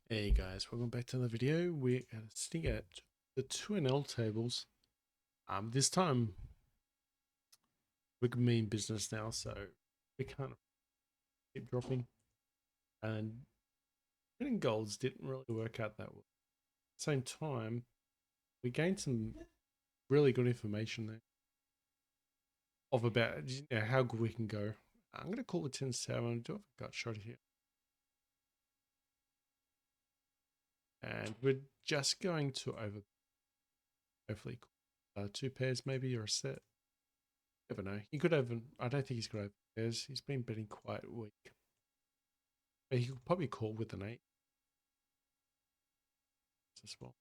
Hey guys, welcome back to the video. We're sitting at the 2NL tables. This time we're mean business now, so we can't keep dropping. And getting golds didn't really work out that well. At the same time, we gained some really good information there of about how good we can go. I'm going to call it 10-7. Do have a gut shot here. And we're just going to hopefully two pairs maybe or a set. Never know. He could have. I don't think he's got over pairs. He's been betting quite weak. But he could probably call with an 8 as well.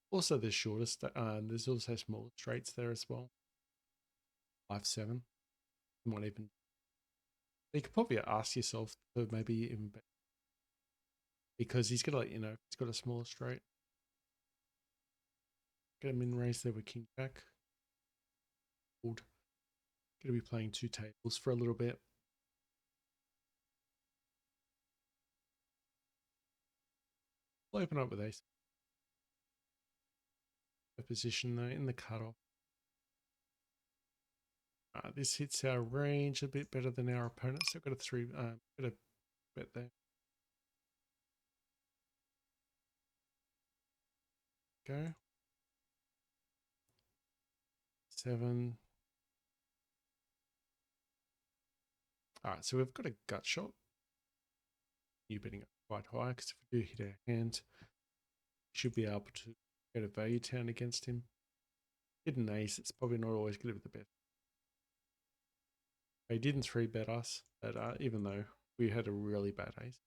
Also, there's shortest. There's also smaller straights there as well. 5-7. You might even. You could probably ask yourself to maybe even bet because he's gonna let you know if he's got a smaller straight. Get him in raise there with King Jack. Gonna be playing two tables for a little bit. We'll open up with ace. A position though in the cutoff. This hits our range a bit better than our opponent. So got a got a bet there. Go. 7. All right, so we've got a gut shot. You betting it quite high because if we do hit our hand, we should be able to get a value town against him. Hidden ace, it's probably not always going to be the best. He didn't 3-bet us, but even though we had a really bad ace.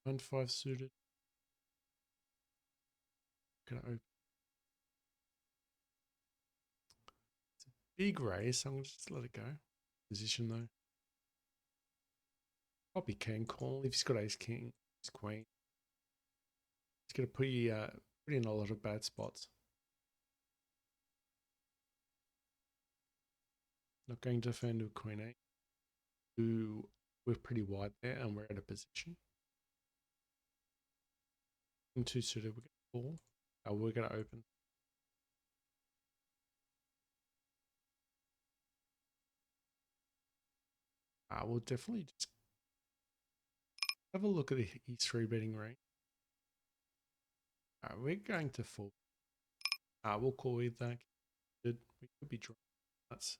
1-5 suited. Gonna open. It's a big raise, so I'm gonna just let it go. Position though. Probably can call if he's got ace king, ace queen. He's gonna put you in a lot of bad spots. Not going to defend with queen 8. Who we're pretty wide there and we're at a position. In 2 suited, we're gonna call. We're gonna open. We'll definitely just have a look at the E3 betting range. We're going to 4. We'll call with that. We could be drawing nuts.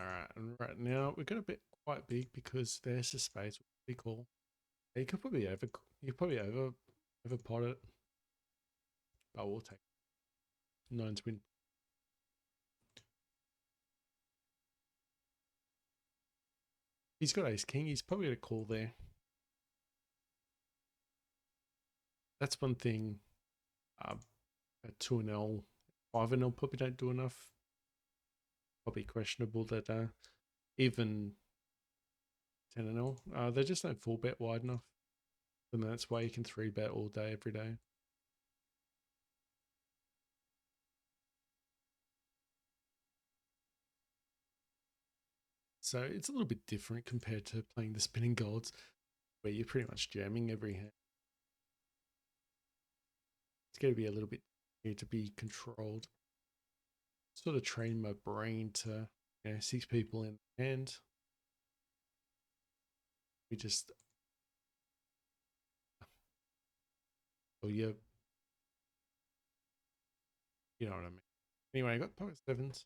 Alright, and right now we're going to bet quite big because there's a space. We call. You could probably over pot it. But we'll take 9's win. He's got ace king. He's probably going to call there. That's one thing. At 2-0, 5-0 probably don't do enough. Probably questionable that even 10-0, they just don't full bet wide enough. And that's why you can 3-bet all day, every day. So it's a little bit different compared to playing the spinning golds, where you're pretty much jamming every hand. It's going to be a little bit here to be controlled. Sort of train my brain to, 6 people in hand. We just, you know what I mean. Anyway, I got pocket 7s.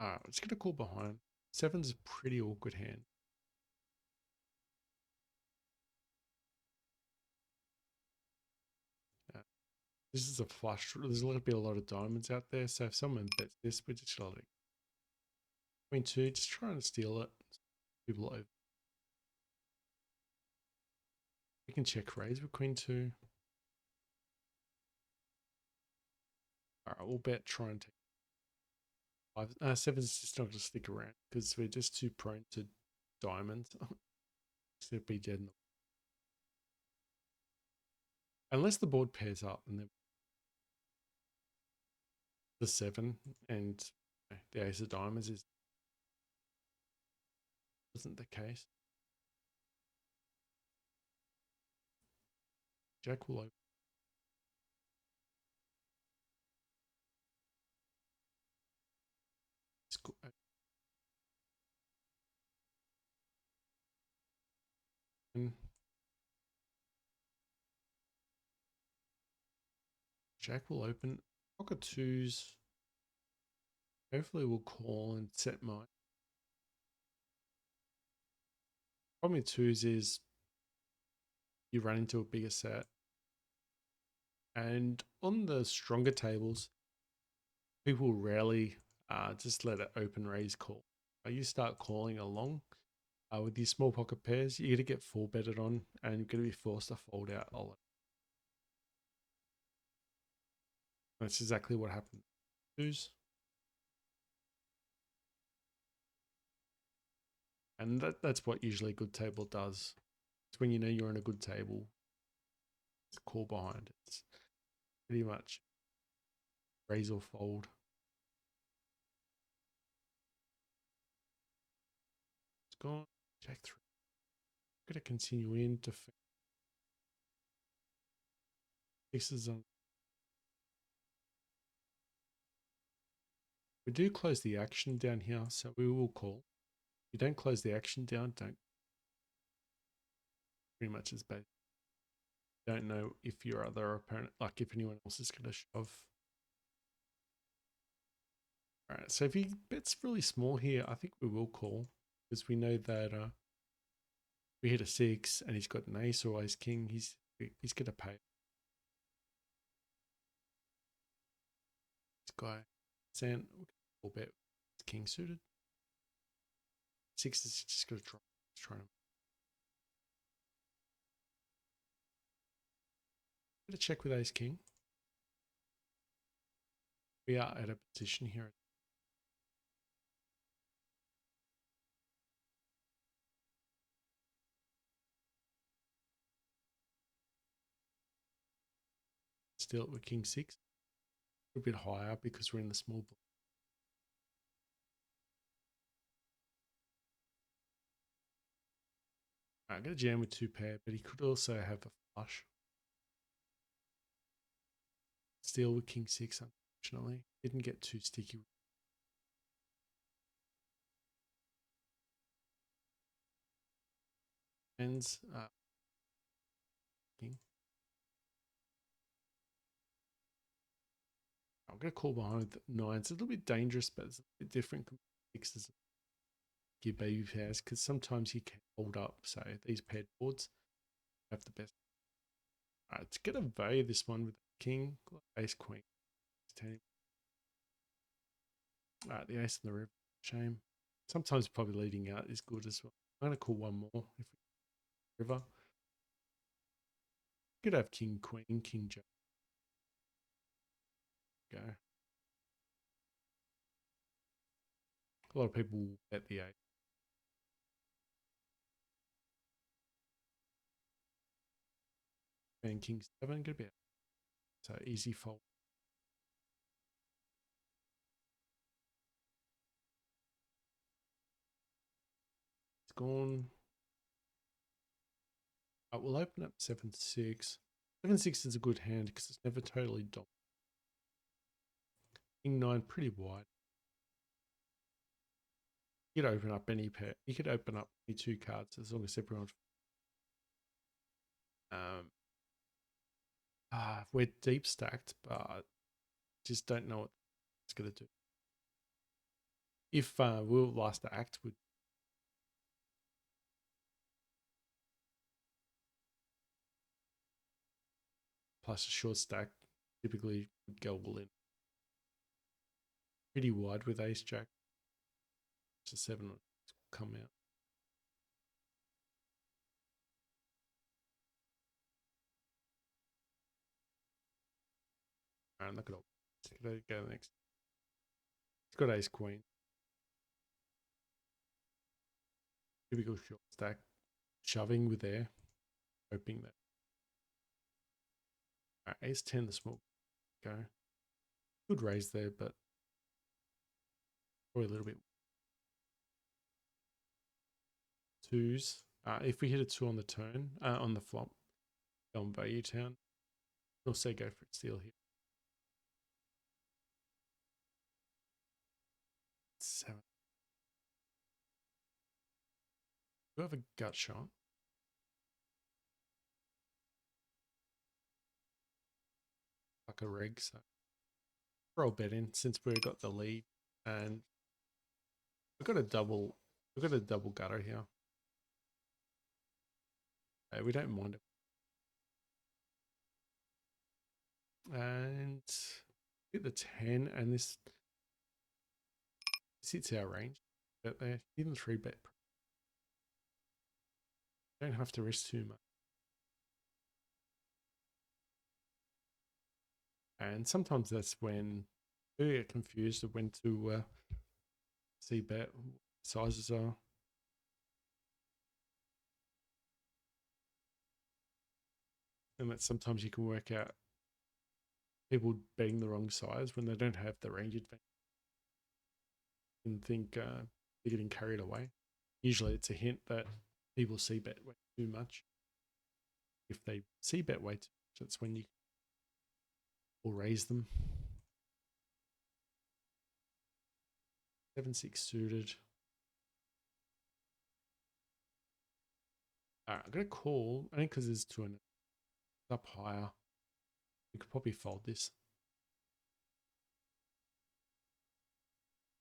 I'm just going to call behind. 7's is a pretty awkward hand. This is a flush. There's going to be a lot of diamonds out there. So if someone bets this, we're just going to queen 2, just trying to steal it. People over. We can check raise with queen 2. Alright, we'll bet try and take 5. 7's just not going to stick around because we're just too prone to diamonds. It'd be dead. Unless the board pairs up and then the 7 and the ace of diamonds is wasn't the case. Jack will open. Jack will open. Pocket twos. Hopefully we'll call and set mine. Problem with twos is you run into a bigger set. And on the stronger tables, people rarely just let it open raise call. You start calling along with these small pocket pairs, you're going to get 4-betted on and you're going to be forced to fold out a lot. That's exactly what happened. Twos. And that's what usually a good table does. It's when you know you're on a good table, it's call behind it. It's pretty much raise or fold. It's gone. Jack 3. Going to continue in to fixes on. We do close the action down here, so we will call. If you don't close the action down, don't. Pretty much as bad. Don't know if your other opponent, like if anyone else is going to shove. All right, so if he bets really small here, I think we will call because we know that we hit a 6 and he's got an ace or ace king. He's going to pay. This guy, San, full bet, king suited. 6 is just going to drop. He's trying to. Going to check with ace king. We are at a position here. Still with king 6. A bit higher because we're in the small block. I'm going to jam with 2 pair, but he could also have a flush. Still with king 6, unfortunately. Didn't get too sticky. Ends king. I'm going to call behind with 9. It's a little bit dangerous, but it's a bit different from 6s. Your baby pairs, because sometimes you can hold up. So these paired boards have the best. All right, to get a value this one with king, ace, queen. All right, the ace and the river. Shame. Sometimes probably leading out is good as well. I'm going to call one more if we river. Could have king, queen, king, jack. Go. A lot of people bet the 8. And king 7, good bet. So easy fold. It's gone. We'll open up 7-6. 7-6 is a good hand because it's never totally dominant. King 9, pretty wide. You could open up any pair. You could open up any 2 cards as long as everyone. We're deep stacked, but just don't know what it's going to do. If we'll last act would plus a short stack, typically would go all in. Pretty wide with ace jack. So 7 will come out. And look at all. Let's go next. It's got ace queen. Typical short stack. Shoving with air. Hoping that. Ace 10, the small. Go. Good raise there, but probably a little bit twos. If we hit a two on the turn, on the flop, on value town, we'll say go for it steal here. 7. We have a gut shot. Like a rig, so roll bet in since we've got the lead, and we've got a double gutter here. We don't mind it. And hit the 10, and this hits our range. But they even 3-bet. Don't have to risk too much. And sometimes that's when we get confused of when to see bet sizes are. And that sometimes you can work out people betting the wrong size when they don't have the range advantage and think they're getting carried away. Usually it's a hint that people see bet way too much. If they see bet way too much, that's when you will raise them. 7-6 suited. Alright, I'm gonna call. I think because there's 2 and up higher. We could probably fold this.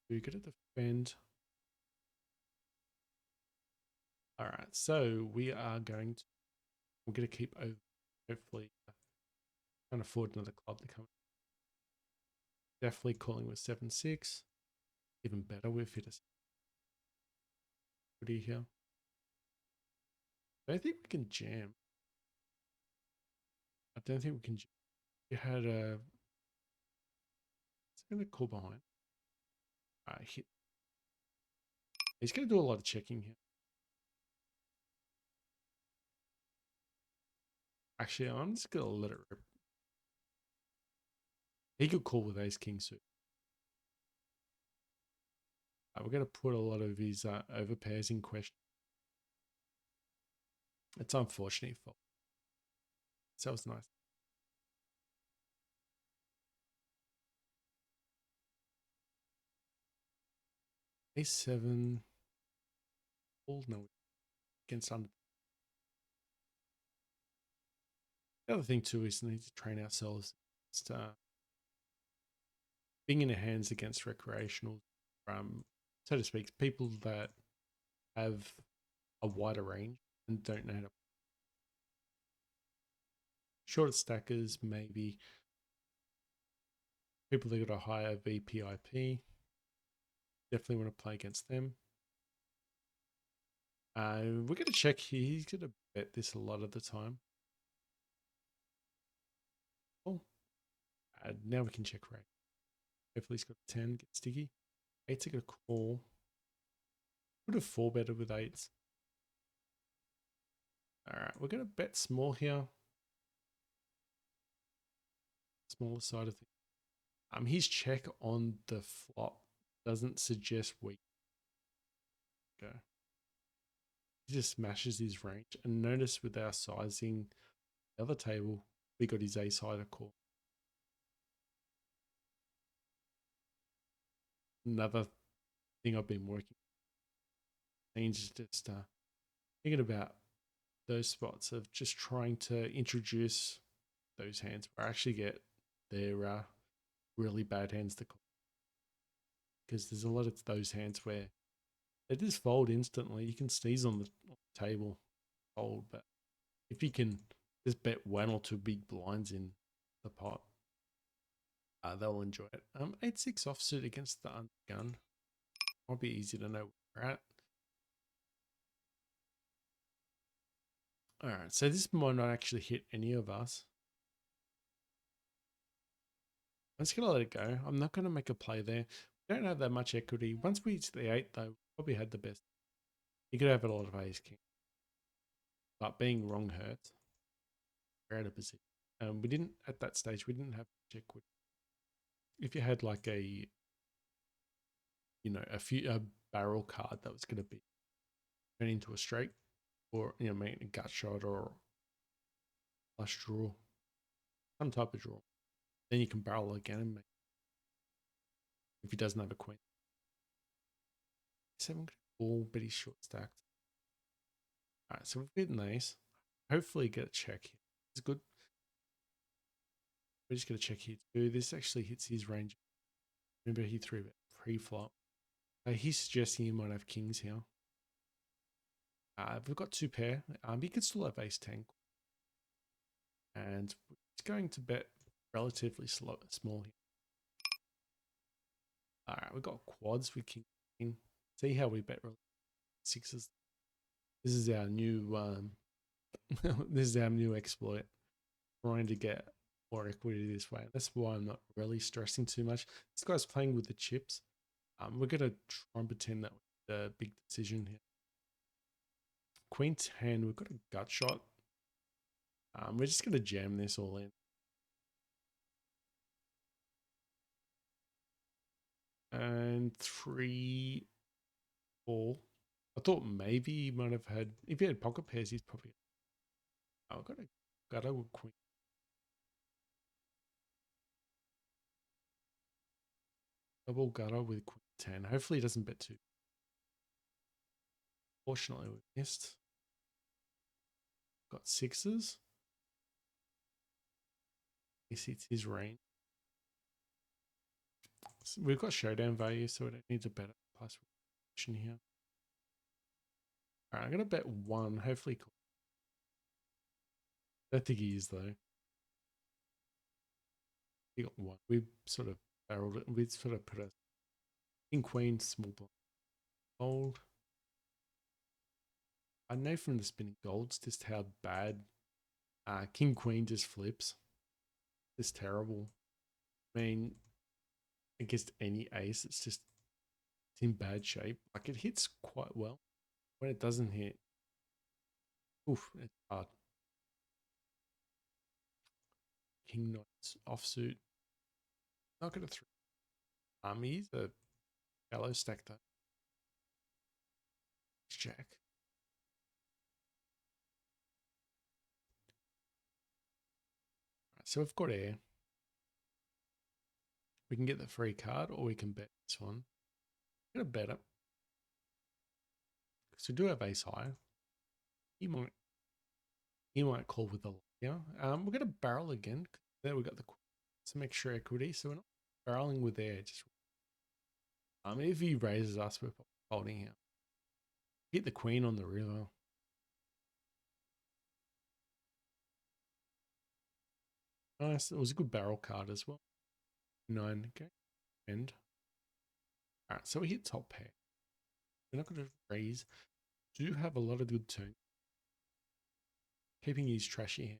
We get to defend. Alright, so we are going to. We're going to keep over. Hopefully, can't afford another club to come. Definitely calling with 7-6. Even better, we've hit a pretty here. I don't think we can jam. I don't think we can jam. We had a. It's going to call behind. Hit. He's going to do a lot of checking here. Actually, I'm just going to let it rip. He could call with ace king suit. We're going to put a lot of his overpairs in question. It's unfortunate for. So it's nice. A7. Oh no, against under. The other thing too is we need to train ourselves to being in our hands against recreational, so to speak, people that have a wider range and don't know how to. Shorter stackers, maybe people that got a higher VPIP. Definitely want to play against them. We're going to check here. He's going to bet this a lot of the time. Cool. Now we can check range. Hopefully he's got 10, get sticky. 8's a good call. Would have 4 better with 8s. Alright, we're going to bet small here. Smaller side of things. His check on the flop doesn't suggest weak. Go. He just smashes his range. And notice with our sizing, the other table, we got his A-side call. Another thing I've been working on is just thinking about those spots of just trying to introduce those hands where I actually get their really bad hands to call. Because there's a lot of those hands where they just fold instantly. You can sneeze on the table, fold, but if you can just bet 1 or 2 big blinds in the pot, they'll enjoy it. 8-6 offsuit against the undergun. Might be easy to know where we're at. Alright, so this might not actually hit any of us. I'm just going to let it go. I'm not going to make a play there. We don't have that much equity. Once we hit the 8, though, we probably had the best. You could have a lot of ace king. But being wrong hurts. We're out of position. We didn't, at that stage, we didn't have much equity. if you had like a, a barrel card that was going to be turned into a straight, or make a gut shot or flush draw, some type of draw, then you can barrel again and make, if he doesn't have a queen. 7 all, but he's short stacked. All right, so we've hit an ace. Hopefully get a check here. It's good. We're just going to check here too. This actually hits his range. Remember, he threw it pre-flop. He's suggesting he might have kings here. We've got 2 pair. He could still have ace 10. And he's going to bet relatively small here. All right, we've got quads with king. See how we bet sixes. This is our new this is our new exploit. Trying to get more equity this way. That's why I'm not really stressing too much. This guy's playing with the chips. We're gonna try and pretend that the big decision here. Queen 10, we've got a gut shot. We're just gonna jam this all in. And 3, 4. I thought maybe he might have had, if he had pocket pairs, he's probably. Oh, I've got a gutter with queen. Double gutter with queen 10. Hopefully he doesn't bet too. Fortunately, we missed. Got sixes. This hits his range. So we've got showdown value, so we don't need to bet it. Plus here. All right, I'm gonna bet 1. Hopefully, I don't think he is though. He got 1. We sort of barreled it. We sort of put a king queen small blind fold. I know from the spinning golds just how bad king queen just flips. It's terrible. I mean, against any ace, it's in bad shape. Like it hits quite well. When it doesn't hit, oof, it's hard. King knights offsuit. Not gonna throw. He's a shallow stack though. Jack. Right, so we've got air. We can get the free card, or we can bet this one. I'm gonna bet it. So we do have ace high. He might call with the yeah. We're gonna barrel again. There we got the some extra equity, so we're not barreling with air. Just if he raises us, we're holding him. Hit the queen on the river. Nice. It was a good barrel card as well. 9. Okay. End. All right. So we hit top pair. We're not going to raise. Do have a lot of good turn. Keeping his trashy hand.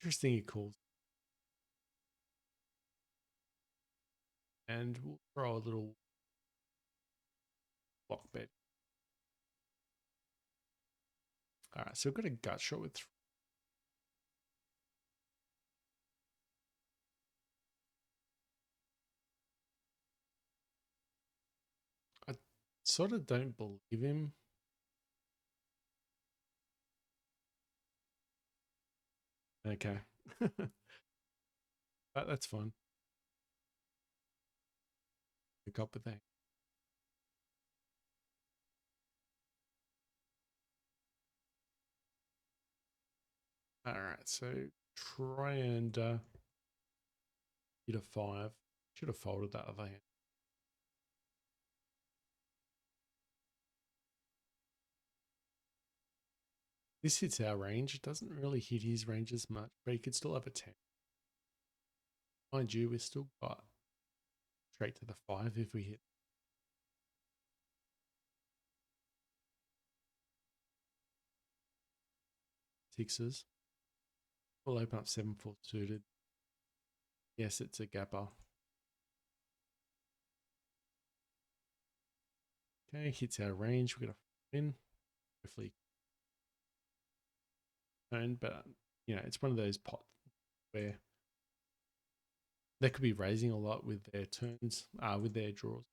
Interesting he calls. And we'll throw a little block bet. All right. So we've got a gut shot with 3. I sort of don't believe him. Okay. But that's fun. Pick up with that. All right. So try and hit a 5. Should have folded that other hand. This hits our range. It doesn't really hit his range as much, but he could still have a 10. Mind you, we've still got straight to the 5 if we hit. Sixes. We'll open up 7-4 suited. Yes, it's a gapper. Okay, hits our range. We're going to win. Hopefully turn, but it's one of those pots where They could be raising a lot with their turns, with their draws.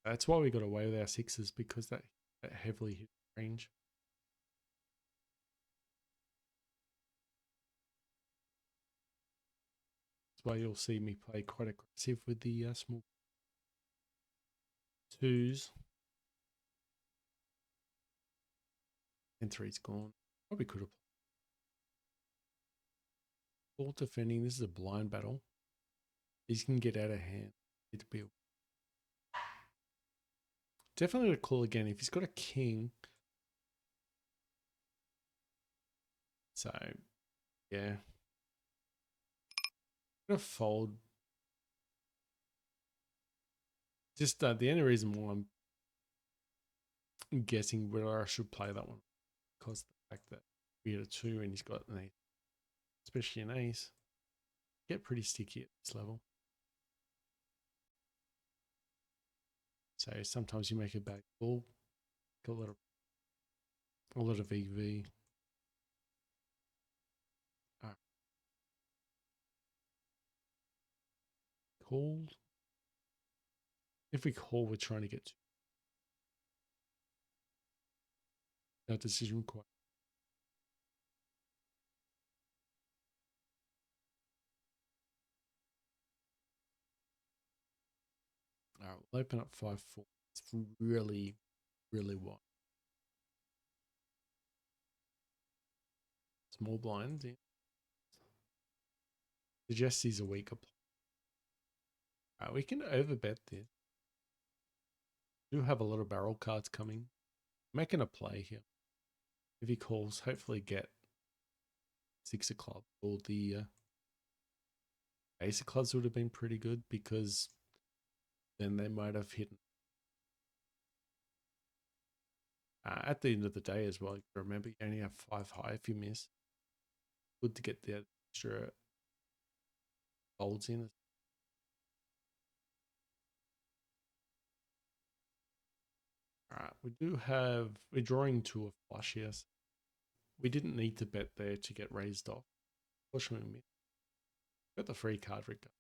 That's why we got away with our sixes, because that heavily hit range. That's why you'll see me play quite aggressive with the small twos. And three's gone. Probably could have all defending. This is a blind battle. These can get out of hand. It'd be definitely a call again if he's got a king. So yeah, I'm gonna fold. Just the only reason why I'm guessing whether I should play that one, because the fact that we had a two and he's got an ace, especially an ace, get pretty sticky at this level. So sometimes you make a bad call, got a lot of EV. Called. If we call, we're trying to get that decision quite. All right, we'll open up 5-4. It's really, really wide. Small blinds. Yeah. Suggest he's a weaker player. All right, we can overbet this. We do have a lot of barrel cards coming. Making a play here. If he calls, hopefully get six of clubs, or the ace of clubs would have been pretty good, because then they might have hit. At the end of the day as well, remember you only have 5 high if you miss. Good to get the extra folds in. All right, we're drawing to a flush, yes. We didn't need to bet there to get raised off. Fortunately, we got the free card regard.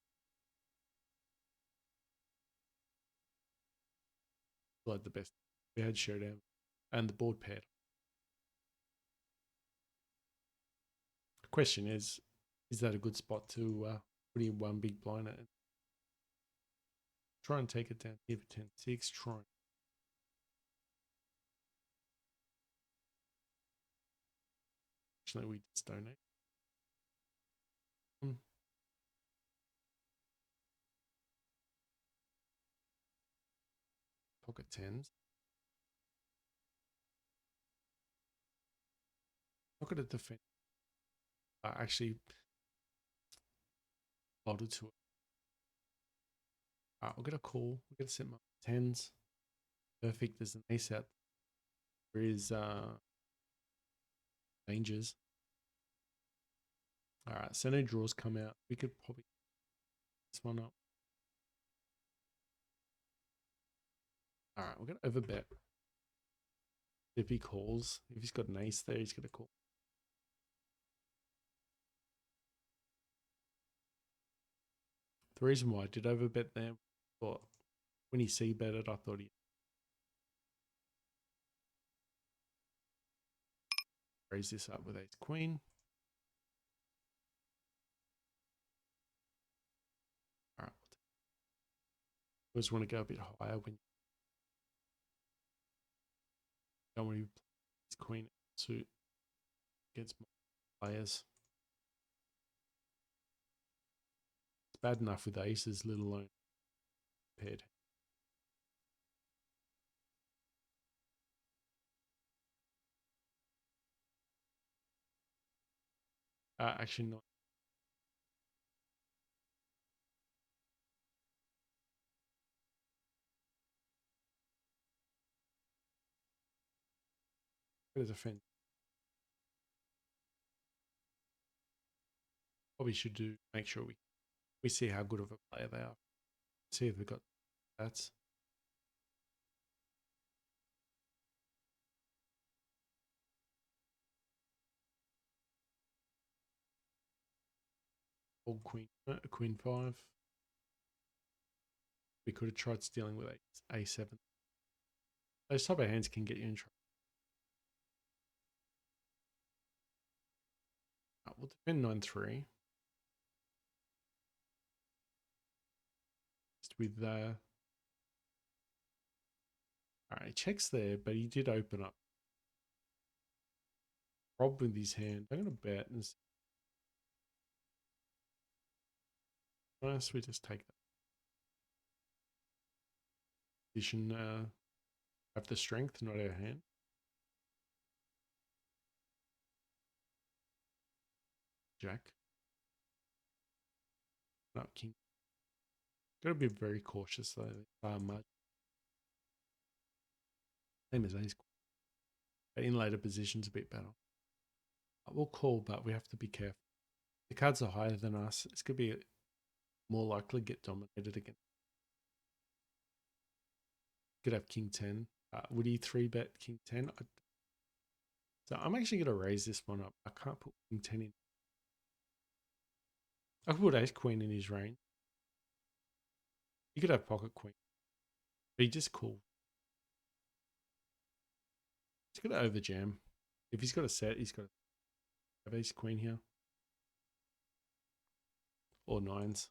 Like the best. We had showdown and the board paired. The question is that a good spot to put in one big blind at? Try and take it down here for 10-6. Try. Actually, we just donate. Pocket tens. Pocket a defense. Actually, folded to it. We'll get a call. We'll get a set my tens. Perfect. There's an ace out. There is dangers. All right, so no draws come out. We could probably this one up. All right, we're gonna overbet. If he calls, if he's got an ace there, he's gonna call. The reason why I did overbet there, but when he c betted, I thought he raise this up with ace queen. All right, always want to go a bit higher when you don't want to play ace queen suit against players. It's bad enough with aces, let alone paired. Actually, not. As a friend, probably should do make sure we see how good of a player they are. See if they've got stats. Or queen, queen 5. We could have tried stealing with a7. Those type of hands can get you in trouble. We'll defend 9-3. Just with alright, he checks there, but he did open up. Rob with his hand. I'm gonna bet and nice, we just take that position, have the strength, not our hand. Jack. Not king. Gotta be very cautious though. Same as ace. But in later positions, a bit better. We'll call, but we have to be careful. The cards are higher than us. It's gonna be more likely to get dominated again. Could have king 10. Would he 3-bet king 10? So I'm actually going to raise this one up. I can't put king 10 in. I could put ace queen in his range. He could have pocket queen. But he just called. He's got to overjam. If he's got a set, he's got to have ace queen here. Or nines.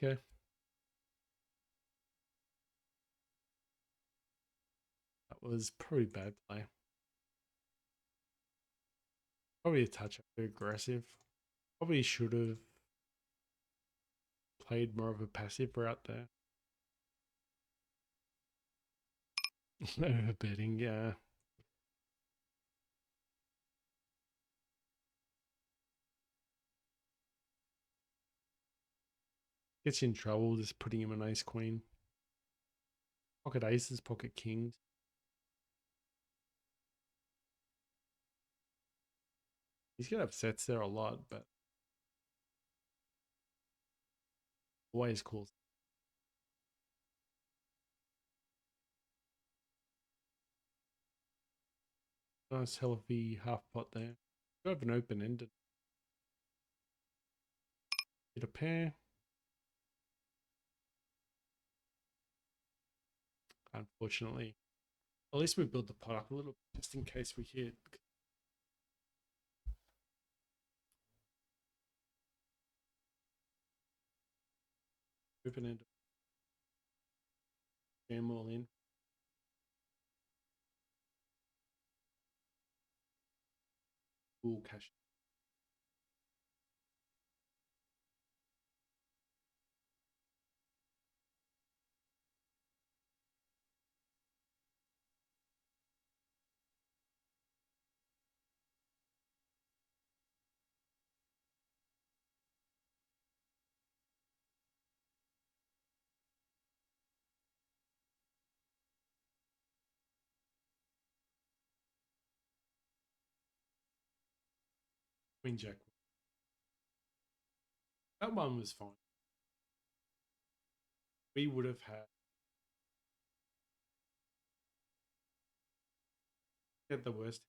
Okay. That was probably bad play. Probably a touch too aggressive. Probably should have played more of a passive route there. Overbetting, yeah. Gets you in trouble just putting him an ace queen. Pocket aces, pocket kings. He's going to have sets there a lot, but always calls. Nice healthy half pot there. You have an open ended. Hit a pair. Unfortunately. At least we build the pot up a little just in case we hit. Open ended. Jam all in. Full cash. Queen jack. That one was fine. We would have had the worst.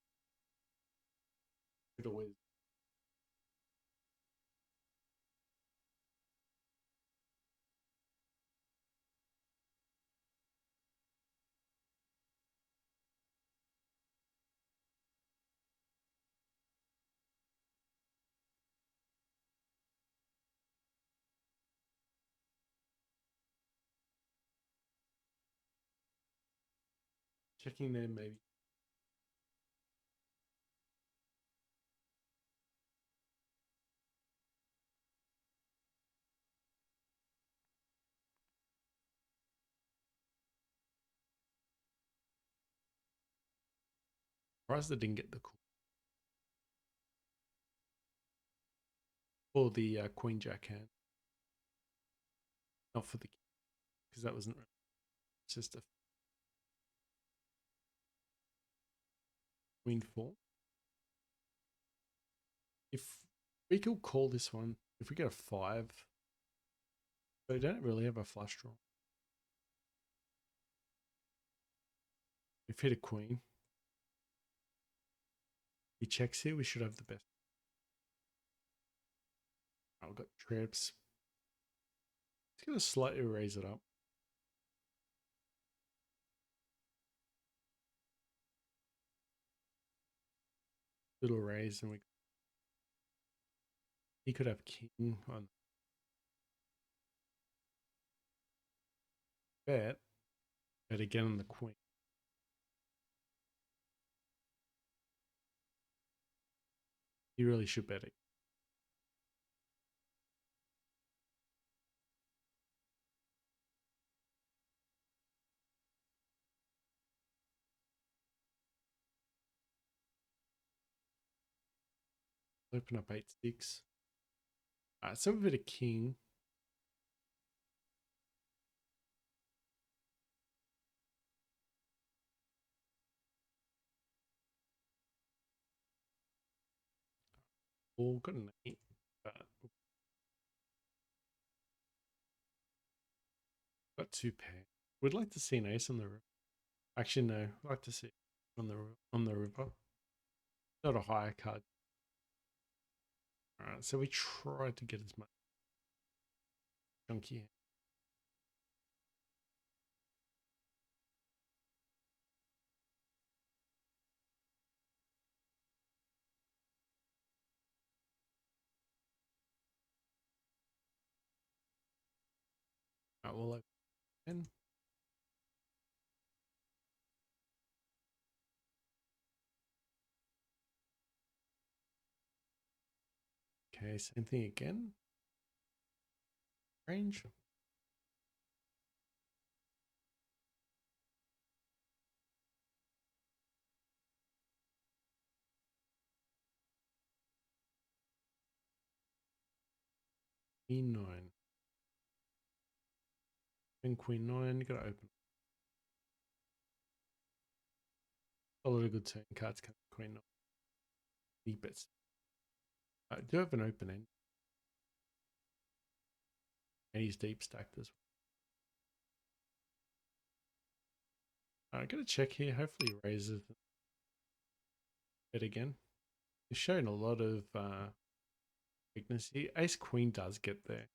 Could always checking there maybe. Surprised they didn't get the call. Or the queen jack hand. Not for the because that wasn't it's just a queen 4. If we could call this one, if we get a 5, So we don't really have a flush draw. We've hit a queen. He checks here, we should have the best. Oh, we've got trips. Just gonna slightly raise it up. Little raise, and he could have king on bet, but again on the queen. He really should bet it. Open up 8-6. So we've hit a king. Got an 8, but got 2 pair. We'd like to see an ace on the river. Actually, no. I'd like to see it on the river. Not a higher card. Alright, so we tried to get as much chunky. Alright, we'll open. Okay, same thing again. Range. E9. Then queen 9. You gotta open. A lot of good turn cards come queen 9. Deep bets. I do have an open end. And he's deep stacked as well. I gotta check here. Hopefully he raises it again. He's shown a lot of weakness here. Ace queen does get there.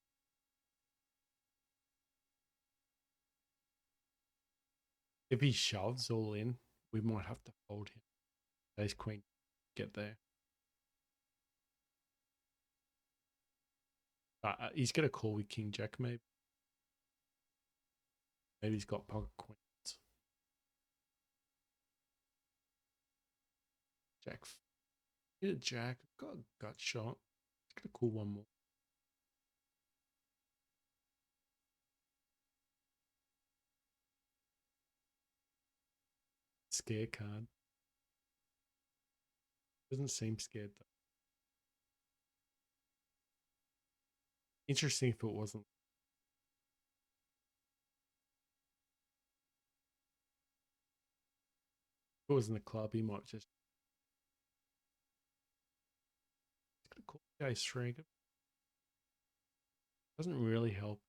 If he shoves all in, we might have to fold him. Ace queen get there. He's gonna call with king jack maybe. Maybe he's got pocket queens. Jack. Get a jack. Got a gut shot. He's gonna call one more. Scare card. Doesn't seem scared though. Interesting if it wasn't. If it was in the club, he might just call the ace three. Doesn't really help.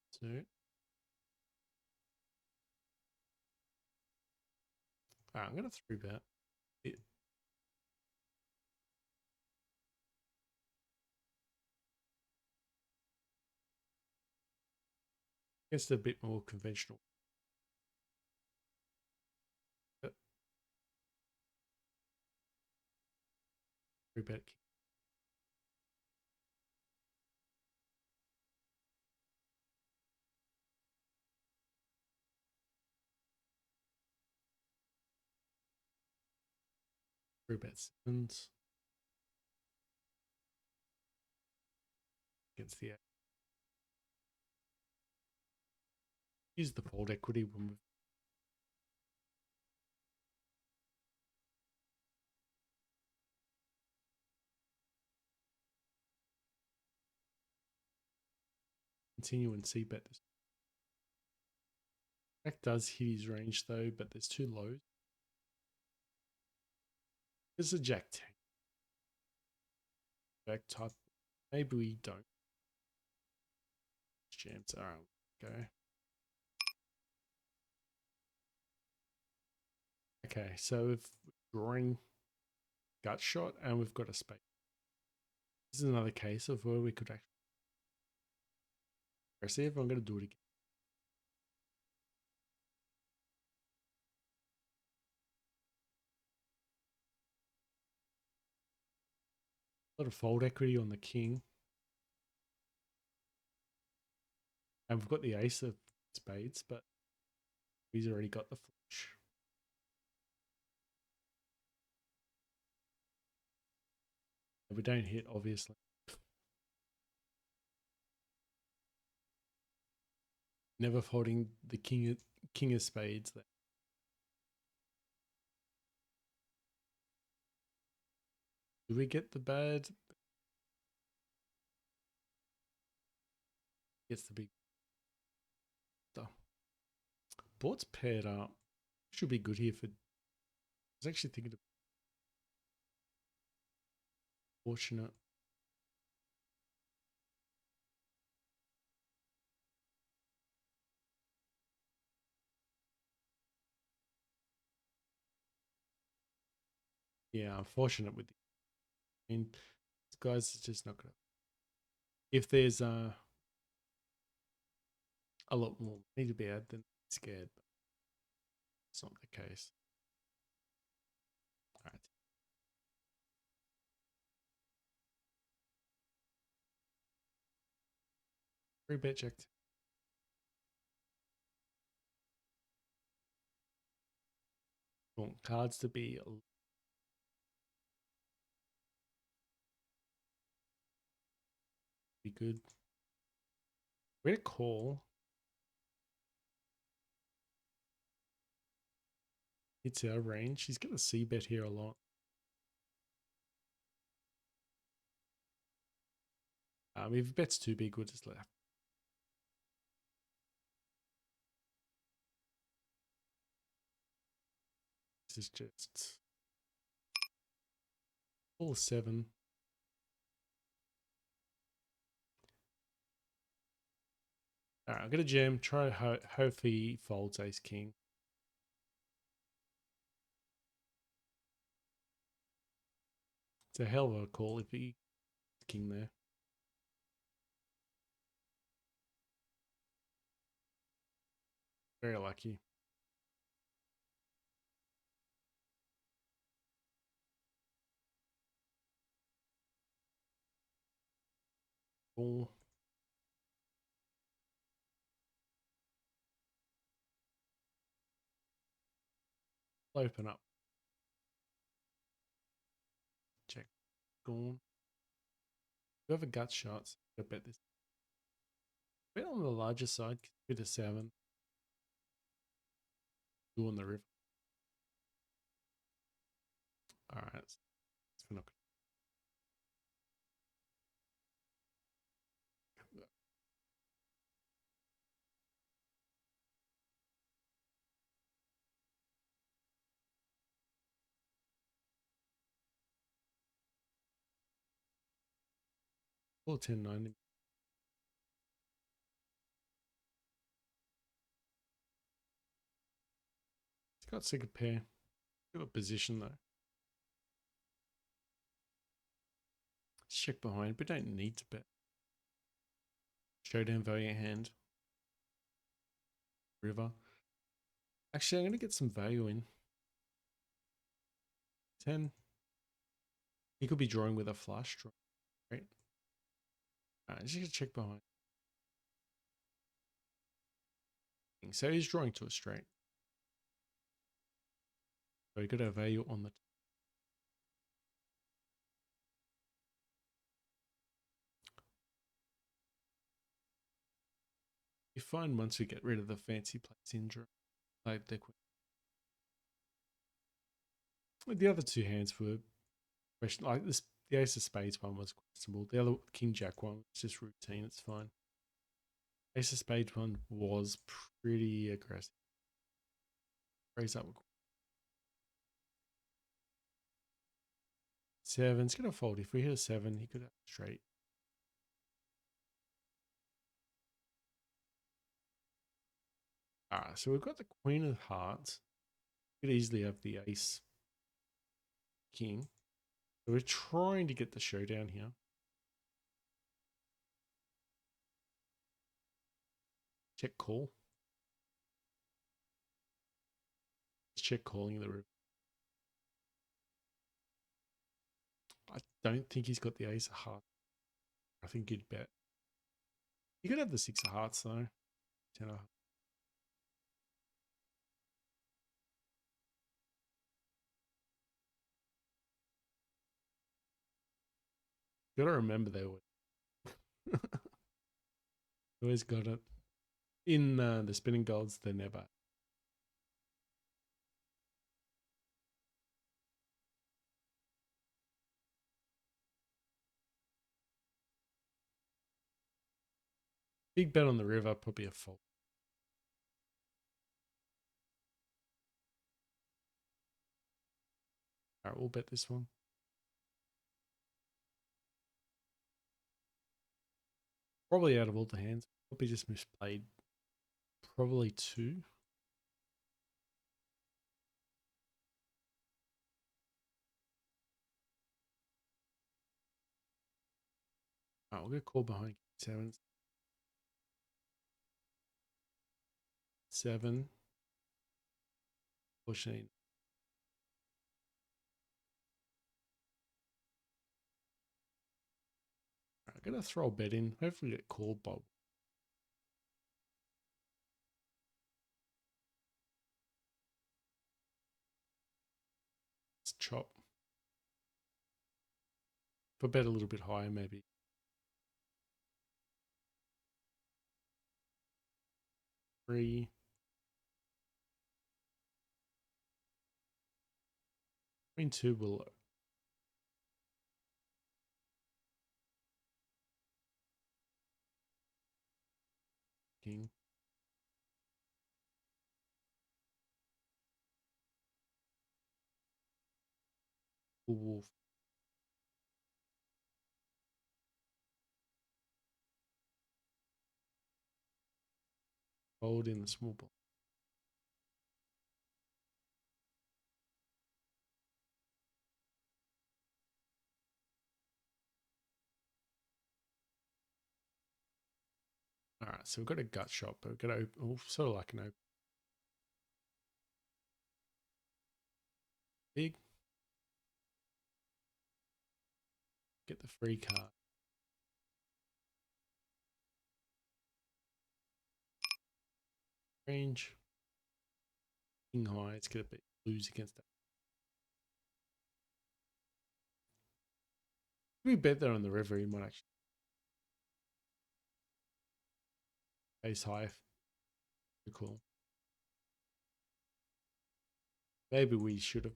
So I'm gonna three bet. It's a bit more conventional. Three bet. Three bet sevens against the use the fold equity when we continue and C bet this. Jack does hit his range though, but there's two lows. This is a jack 10. back type. Maybe we don't. Jams. All right, go. Okay, so we've drawing gut shot and we've got a spade. This is another case of where we could actually see if I'm going to do it again. A lot of fold equity on the king. And we've got the ace of spades, but he's already got the flush. And we don't hit, obviously. Never folding the king of spades there. Do we get the bad? Gets the big stuff. Board's paired up. Should be good here for. I was actually thinking of fortunate. Yeah, unfortunate with the. I mean, this guy's just not gonna. If there's a lot more money to be had, then scared. But it's not the case. All right. Free bet checked. Want cards to be good. We're gonna call. It's our range. He's gonna C bet here a lot. If bet's too big, we'll just left. This is just full 7. All right, I'm gonna jam. Try hope he folds ace king. It's a hell of a call if he king there. Very lucky. Ball. Open up. Check. Gone. Whoever gut shots, I bet this. Bet on the larger side, bit of 7. Doing the river. All right. It's not good. Full 10-9. He's got second pair. Good a position though. Let's check behind, but don't need to bet. Showdown value hand. River. Actually, I'm going to get some value in. 10. He could be drawing with a flush. Right? Just going to check behind. So he's drawing to a straight. So he got a value on the. You find once we get rid of the fancy play syndrome, like the other two hands were question. Like this, the ace of spades one was questionable. The other king jack one was just routine. It's fine. Ace of spades one was pretty aggressive. Raise up. Seven's gonna fold. If we hit a 7, he could have straight. Alright, so we've got the Queen of Hearts. We could easily have the Ace King. So we're trying to get the showdown here. Check call. Let's check calling the river. I don't think he's got the Ace of Hearts. I think you'd bet. You could have the 6 of Hearts though. 10 of Hearts. You gotta remember they were. Always got it. In the spinning golds, they're never. Big bet on the river, probably a fold. Alright, we'll bet this one. Probably out of all the hands. Probably just misplayed. Probably 2. Alright, we'll get called behind 7. 7. 14. Alright, I'm gonna throw a bet in. Hopefully get called by. Let's chop. If I bet a little bit higher, maybe. 3. Queen 2 will. King. Wolf. Fold in the small ball. Alright, so we've got a gut shot, but we've got to open, sort of like an open. Big. Get the free card. Range. King high. It's going to lose against that. If we bet there on the river, he might actually ace high. Cool. Maybe we should have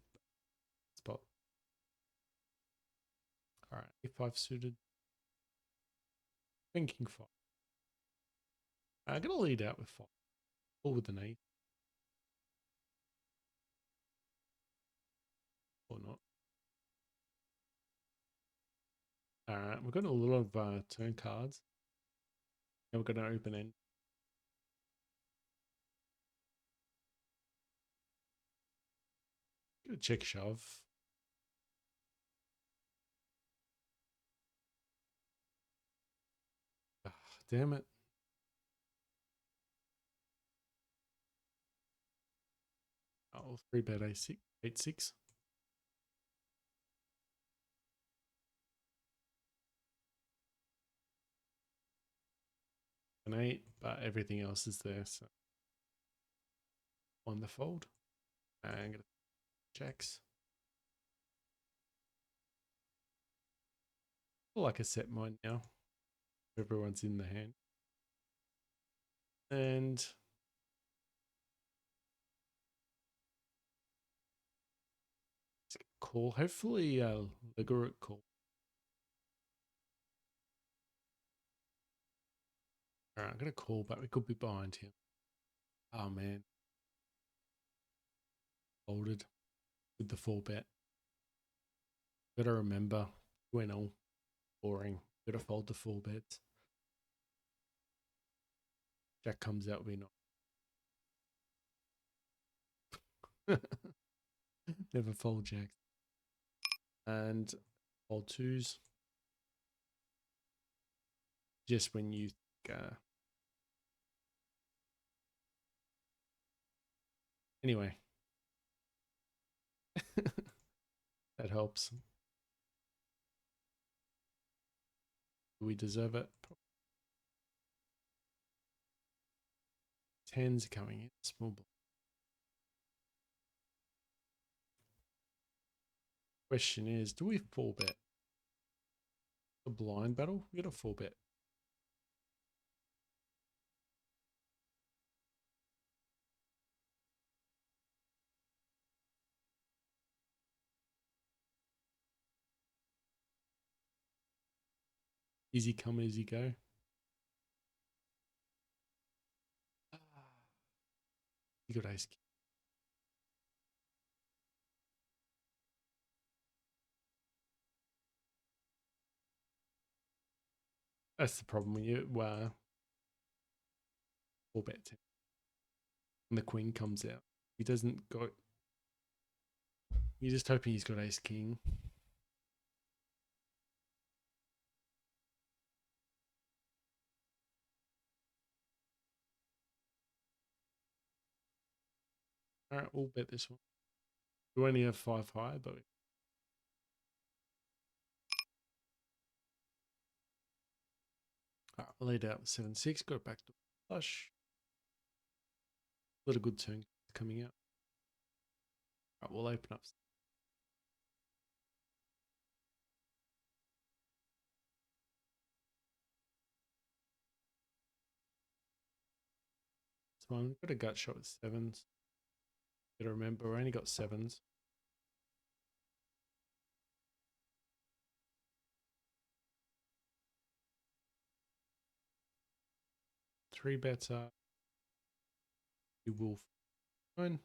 spot. Alright, A5 suited. Thinking 5. I'm going to lead out with 5. Or with an 8. Or not. Alright, we've got a lot of turn cards. Now we're going to open end. Get a check shove. Ah, damn it. Oh, 3 bet A6. 8-6. An 8, but everything else is there. So on the fold. And I'm going to checks. Like a set mine now. Everyone's in the hand. And call. Hopefully, Ligoric call. Alright, I'm going to call, but we could be behind him. Oh, man. Folded with the 4 bet. Gotta remember when all boring. Gotta fold the full bets. Jack comes out, we not. Never fold jacks. And fold twos. Just when you think, anyway, that helps. Do we deserve it? Tens coming in. Small ball. Question is, do we four bet? A blind battle? We got a four bet. Easy come, easy go. You got ace king. That's the problem when you four bet 10. And the queen comes out. He doesn't got. You're just hoping he's got ace king. All right, we'll bet this one. We only have 5 high, but all right, we'll lead out 7-6. Got it back to flush. Got a good turn coming out. All right, we'll open up. This one got a gut shot with sevens. Gotta remember, we only got sevens. Three bets are. You will fine.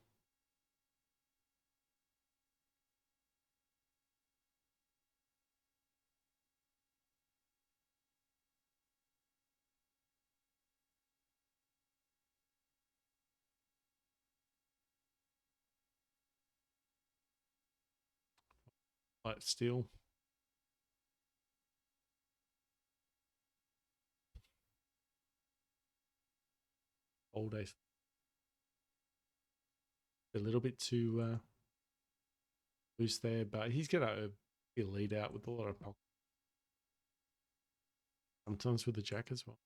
Light steel. Old ace. A little bit too loose there, but he's gonna be a lead out with a lot of pocket. Sometimes with the jack as well.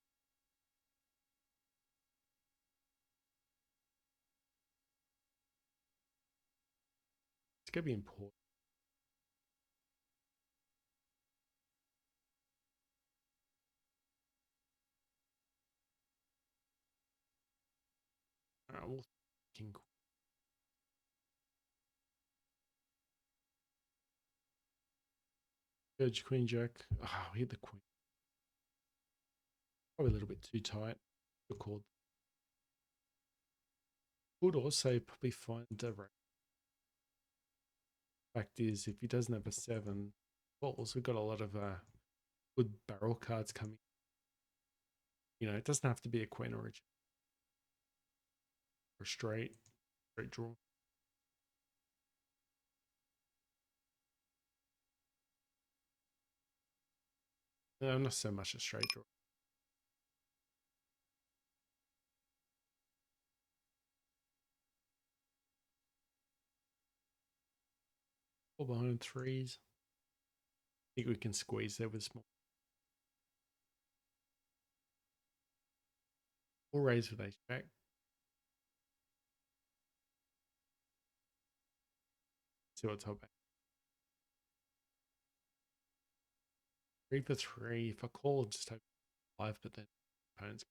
It's gonna be important. All right, we'll king. Judge queen jack. Oh, we hit the queen. Probably a little bit too tight. The chord. Would also probably find a right. Fact is, if he doesn't have a 7, well, also got a lot of good barrel cards coming. You know, it doesn't have to be a queen or a straight draw. No, not so much a straight draw. Four behind threes. I think we can squeeze there with small. We'll raise with ace jack. See what's up. 3 for 3. If I call, just hope 5, but then opponent's.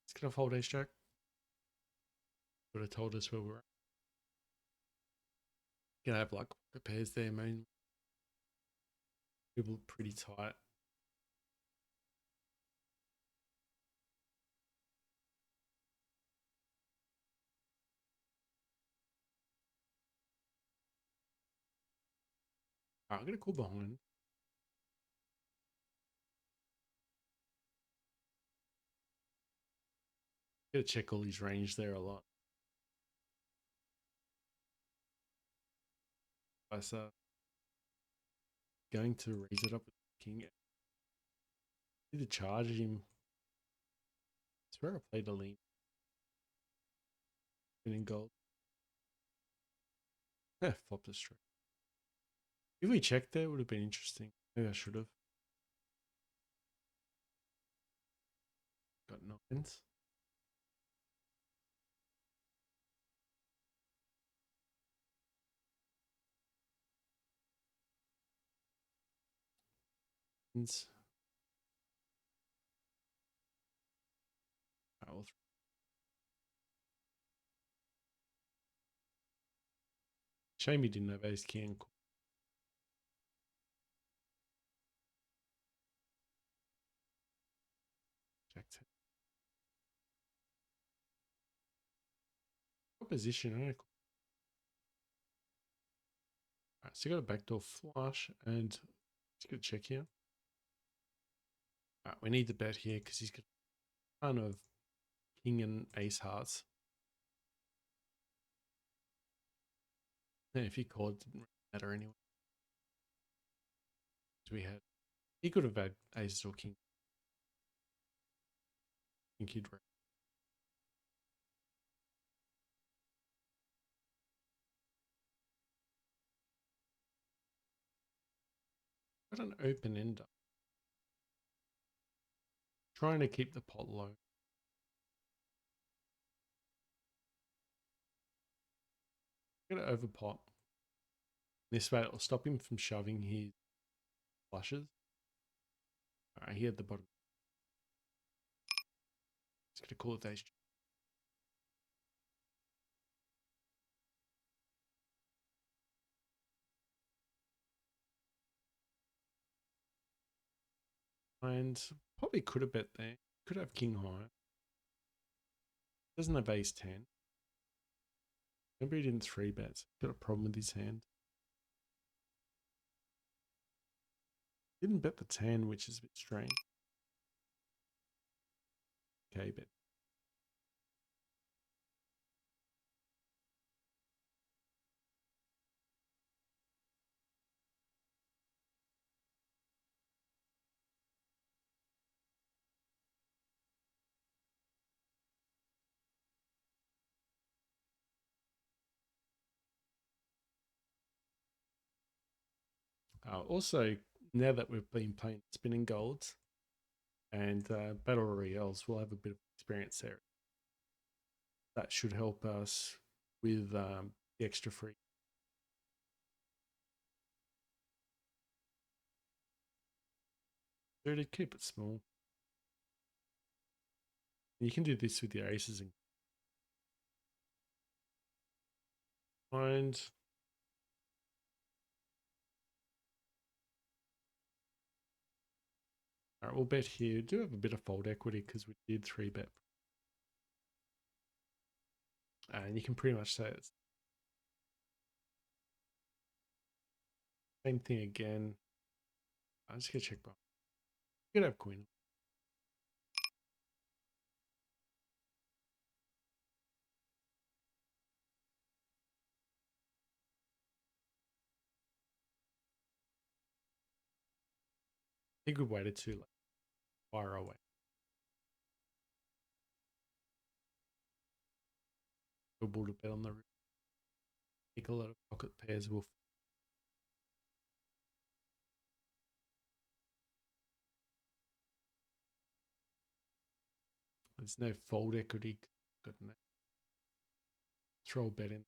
It's gonna fold ace jack. Would have told us where we're at. Gonna have like the pairs there, man. People pretty tight. I'm gonna call behind. Gotta check all his range there a lot. I was going to raise it up with king. Either charge him. I swear I played a lean. Winning gold. Flopped a straight. If we checked there, it would have been interesting. Maybe I should have. Got nines. Nines. Well, shame he didn't have ace king. Jack 10. What position? Alright, so you got a backdoor flush and just gonna check here. We need the bet here because he's got a ton of king and ace hearts. And if he called, it didn't really matter anyway. So he could have had aces or king. I think he'd. Got an open ender. Trying to keep the pot low. Gonna overpot. This way it'll stop him from shoving his flushes. Alright, he had the bottom. He's gonna call it ace. And probably could have bet there. Could have king high. Doesn't have ace 10. Maybe he didn't 3-bet. Got a problem with his hand. Didn't bet the 10, which is a bit strange. Okay, bet. Also, now that we've been playing spinning golds and battle royales, we'll have a bit of experience there. That should help us with the extra free. So to keep it small. You can do this with your aces and mind. All right, we'll bet here. Do have a bit of fold equity because we did 3-bet. And you can pretty much say it's same thing again. I'm just gonna check back. You could have queen. A good way to like fire away. Able to bet on the river. Take a lot of pocket pairs will. There's no fold equity. Got no throw a bet in.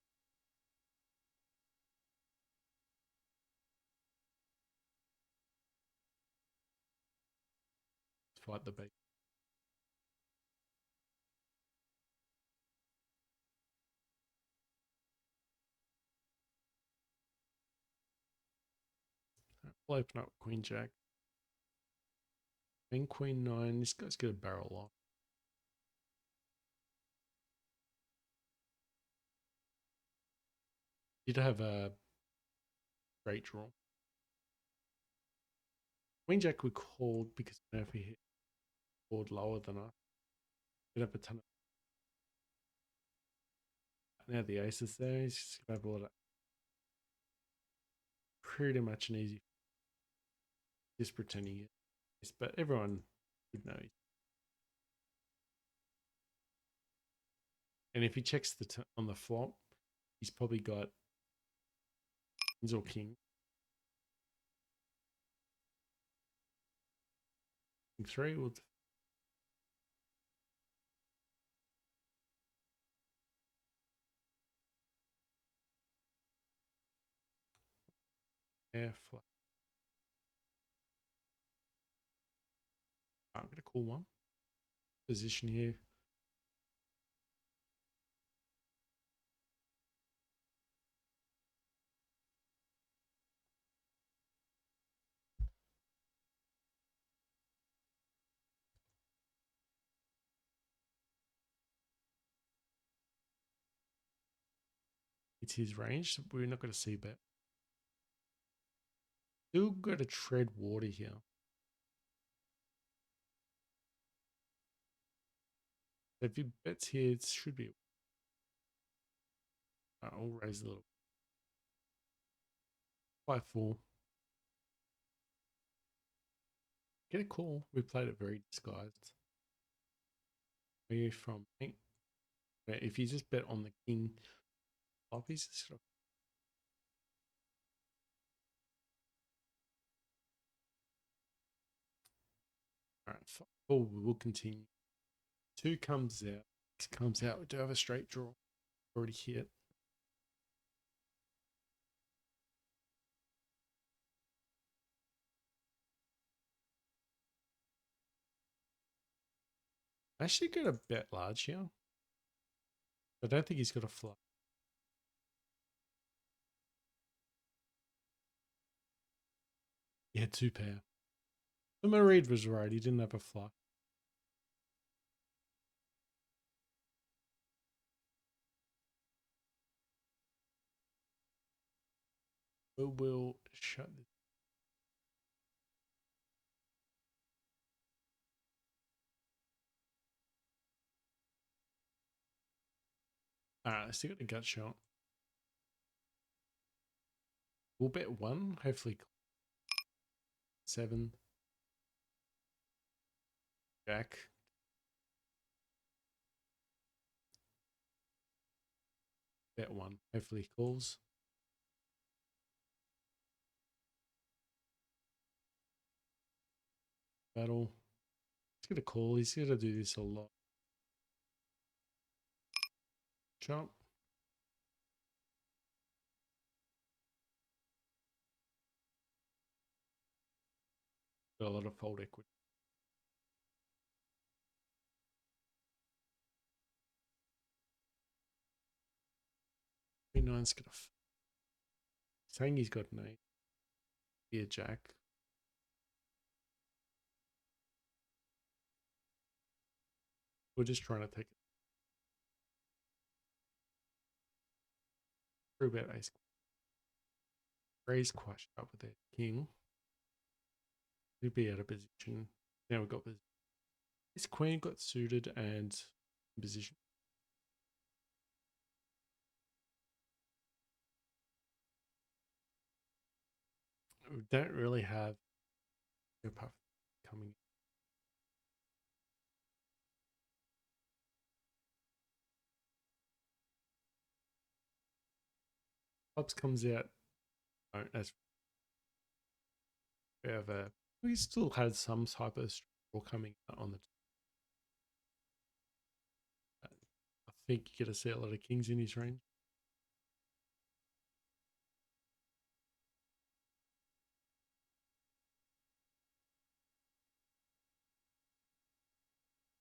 Fight the bait. We'll open up Queen Jack. Then Queen 9. This guy's got a barrel lock. Did have a straight draw. Queen Jack we called because now if he hit board lower than us, we'd have a ton of. Now the ace is there. He's just gonna have a lot of pretty much an easy just pretending it is, but everyone would know. And if he checks on the flop, he's probably got kings or king. King three will flop. I'm gonna call one position here. It's his range. So we're not going to see bet. Still got to tread water here. If he bets here, it should be. I'll raise a little. 5-4. Get a call. We played it very disguised. Maybe from 8. If you just bet on the king, flop, he's just got. All right, oh, we'll continue. 2 comes out. 6 comes out. We do have a straight draw. Already hit. Actually, got a bet large here. I don't think he's got a flop. Yeah, 2 pair. So my read was right. He didn't have a flop. We'll shut this. I still got a gut shot. We'll bet 1. Hopefully 7. Jack. Bet 1. Hopefully he calls. Battle. He's going to call. He's going to do this a lot. Chop. Got a lot of fold equity. 29's going to. Saying he's got an 8. Be a jack. We're just trying to take it through bet ace. Raise quite up with their king. We'd be out of position. Now we've got this queen got suited and in position. We don't really have a puff coming. Clubs comes out as we have a. We still had some type of draw coming out on the. I think you're going to see a lot of kings in his range.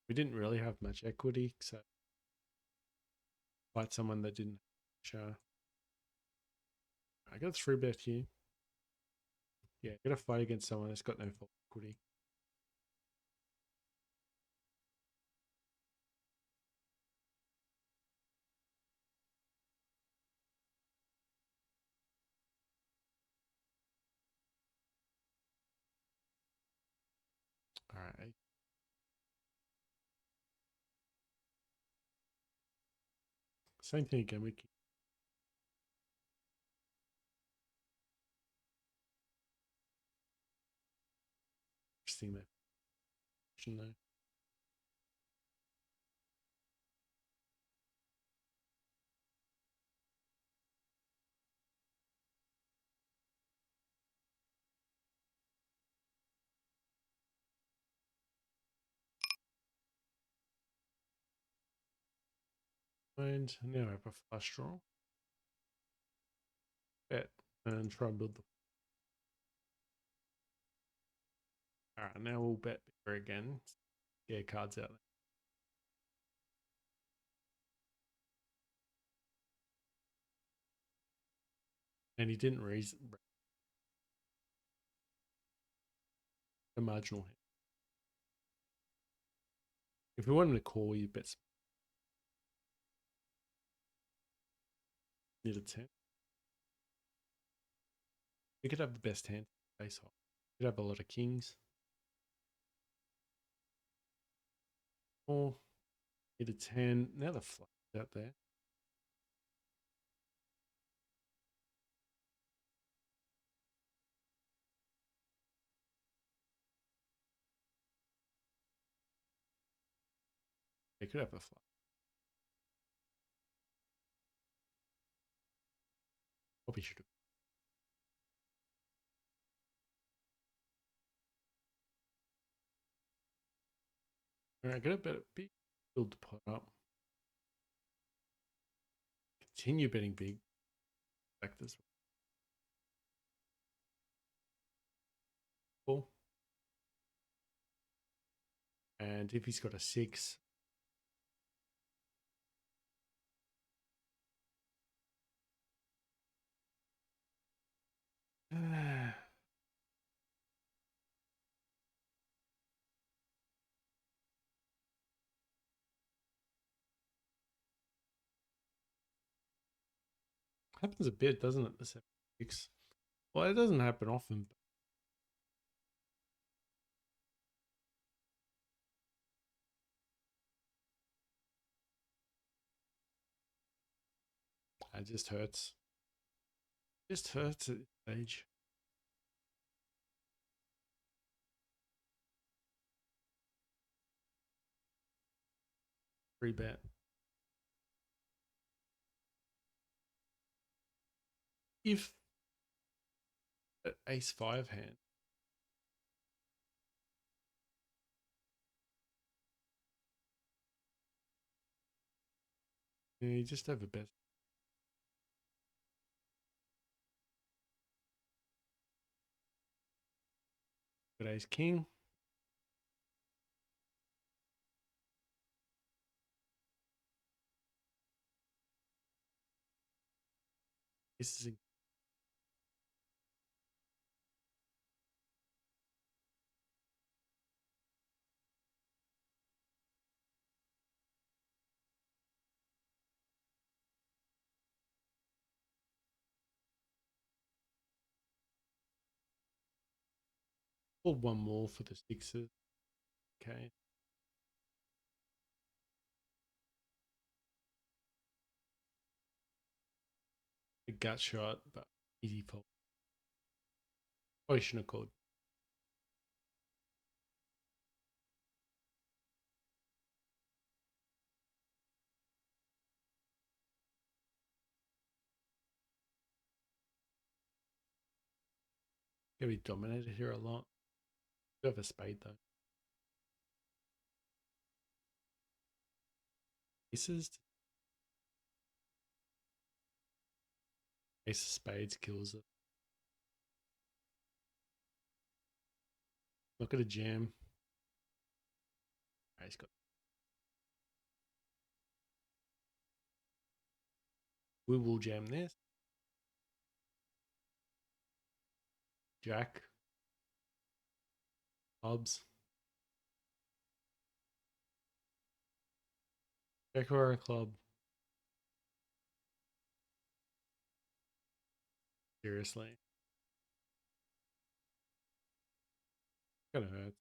We didn't really have much equity, so fight someone that didn't show. I got a 3 bet here. Yeah, I got to fight against someone that's got no full equity. Same thing again. We keep interesting that function though. And now I have a flush draw. Bet and try and build the. All right, now we'll bet bigger again. Get cards out there. And he didn't raise the marginal hit. If you want him to call, you bet need a 10. You could have the best hand face off. You could have a lot of kings. Or need a 10. Now the flush out there. You could have a flush. Probably should have. Alright, get a better big. Build the pot up. Continue betting big. Like this. Cool. And if he's got a 6, happens a bit, doesn't it? The 7-6. Well, it doesn't happen often. But it just hurts. It just hurts at this age. Free bet. If ace 5 hand. Yeah, you just have a bet. But ace king. This is pulled one more for the 6s. Okay. A gut shot, but easy fold. Probably shouldn't have called. Gonna be dominated here a lot. Do have a spade though. Aces. Ace of spades kills it. Not gonna jam. Alright, he's got. We will jam this. Jack. Clubs. Jack or a club. Seriously. Kinda hurt.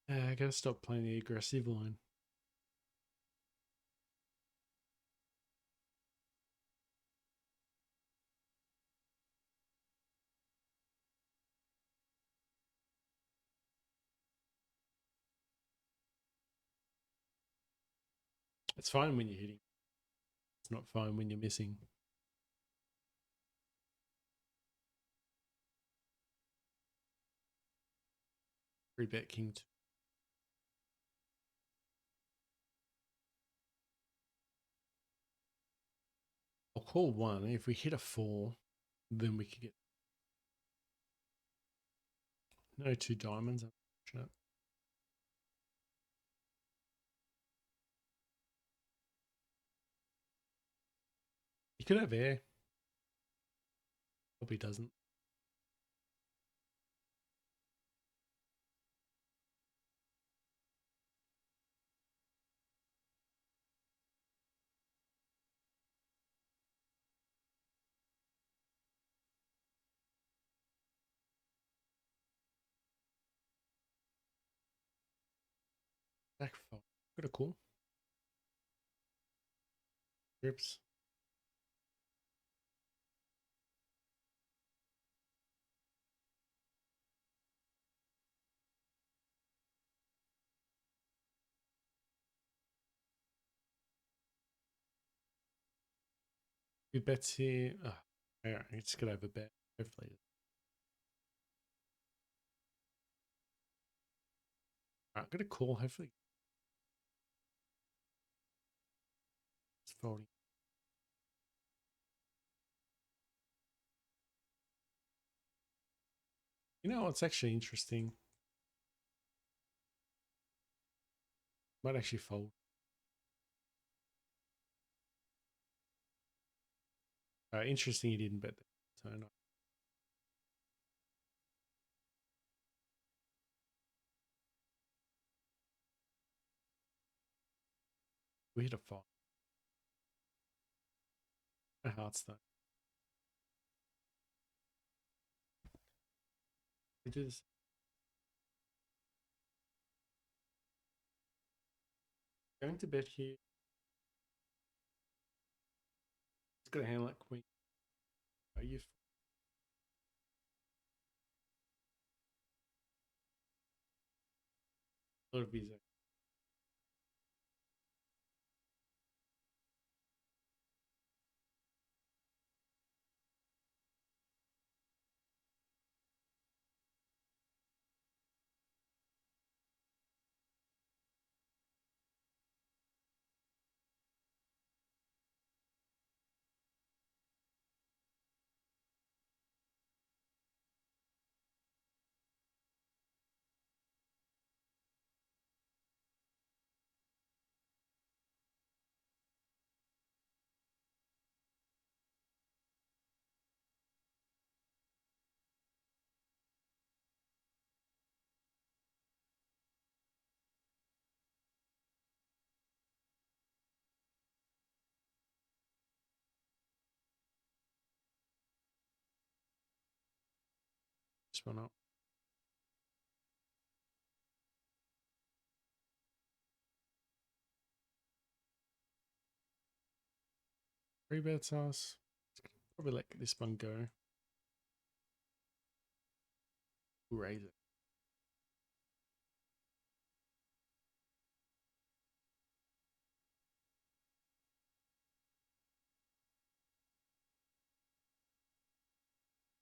Yeah, I gotta stop playing the aggressive line. It's fine when you're hitting. It's not fine when you're missing. Three bet king two. I'll call one. If we hit a four, then we could get no two diamonds. Unfortunate. You could have air. Probably doesn't. Back five. Got a call. Grips. Good bets here. Oh, all right, it's gonna have a bet. Hopefully. All right, got a call. Hopefully, it's folding. You know, it's actually interesting. Might actually fold. Interesting, he didn't bet that. So no. We hit a five. No hearts though. We do this. Going to bet here. It's got a hand like queen. Are you a lot of his just one up. Three bets us. Probably let this one go. We'll raise it.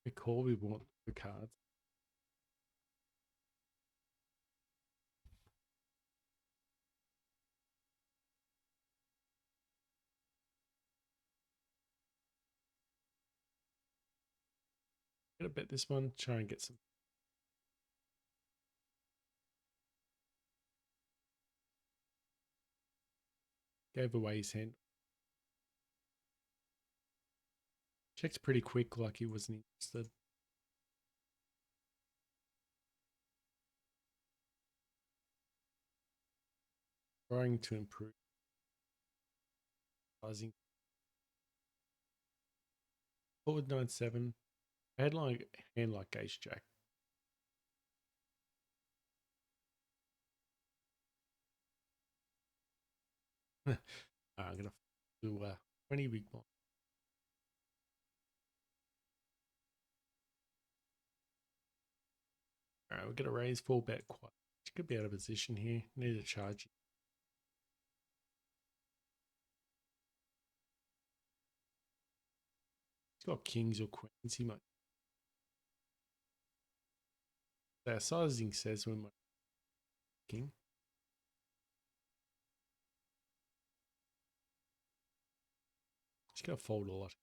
We call. We want the cards. Gonna bet this one. Try and get some. Gave away his hand. Checked pretty quick, like he wasn't interested. Trying to improve. Buzzing. Forward 9-7. I had like hand like ace jack. I'm gonna do 20 big blind. All right, we're gonna raise full bet quite. She could be out of position here. Need to charge. got kings or queens, he might. Our sizing says we might king. Just gotta fold a lot.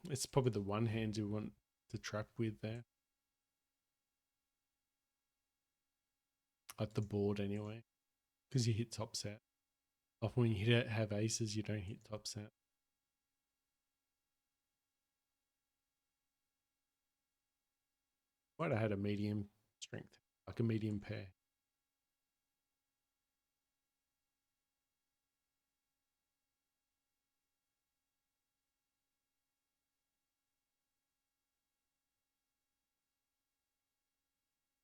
It's probably the one hand you want to trap with there. At the board anyway. Because you hit top set. Often when you have aces, you don't hit top set. Might have had a medium strength, like a medium pair.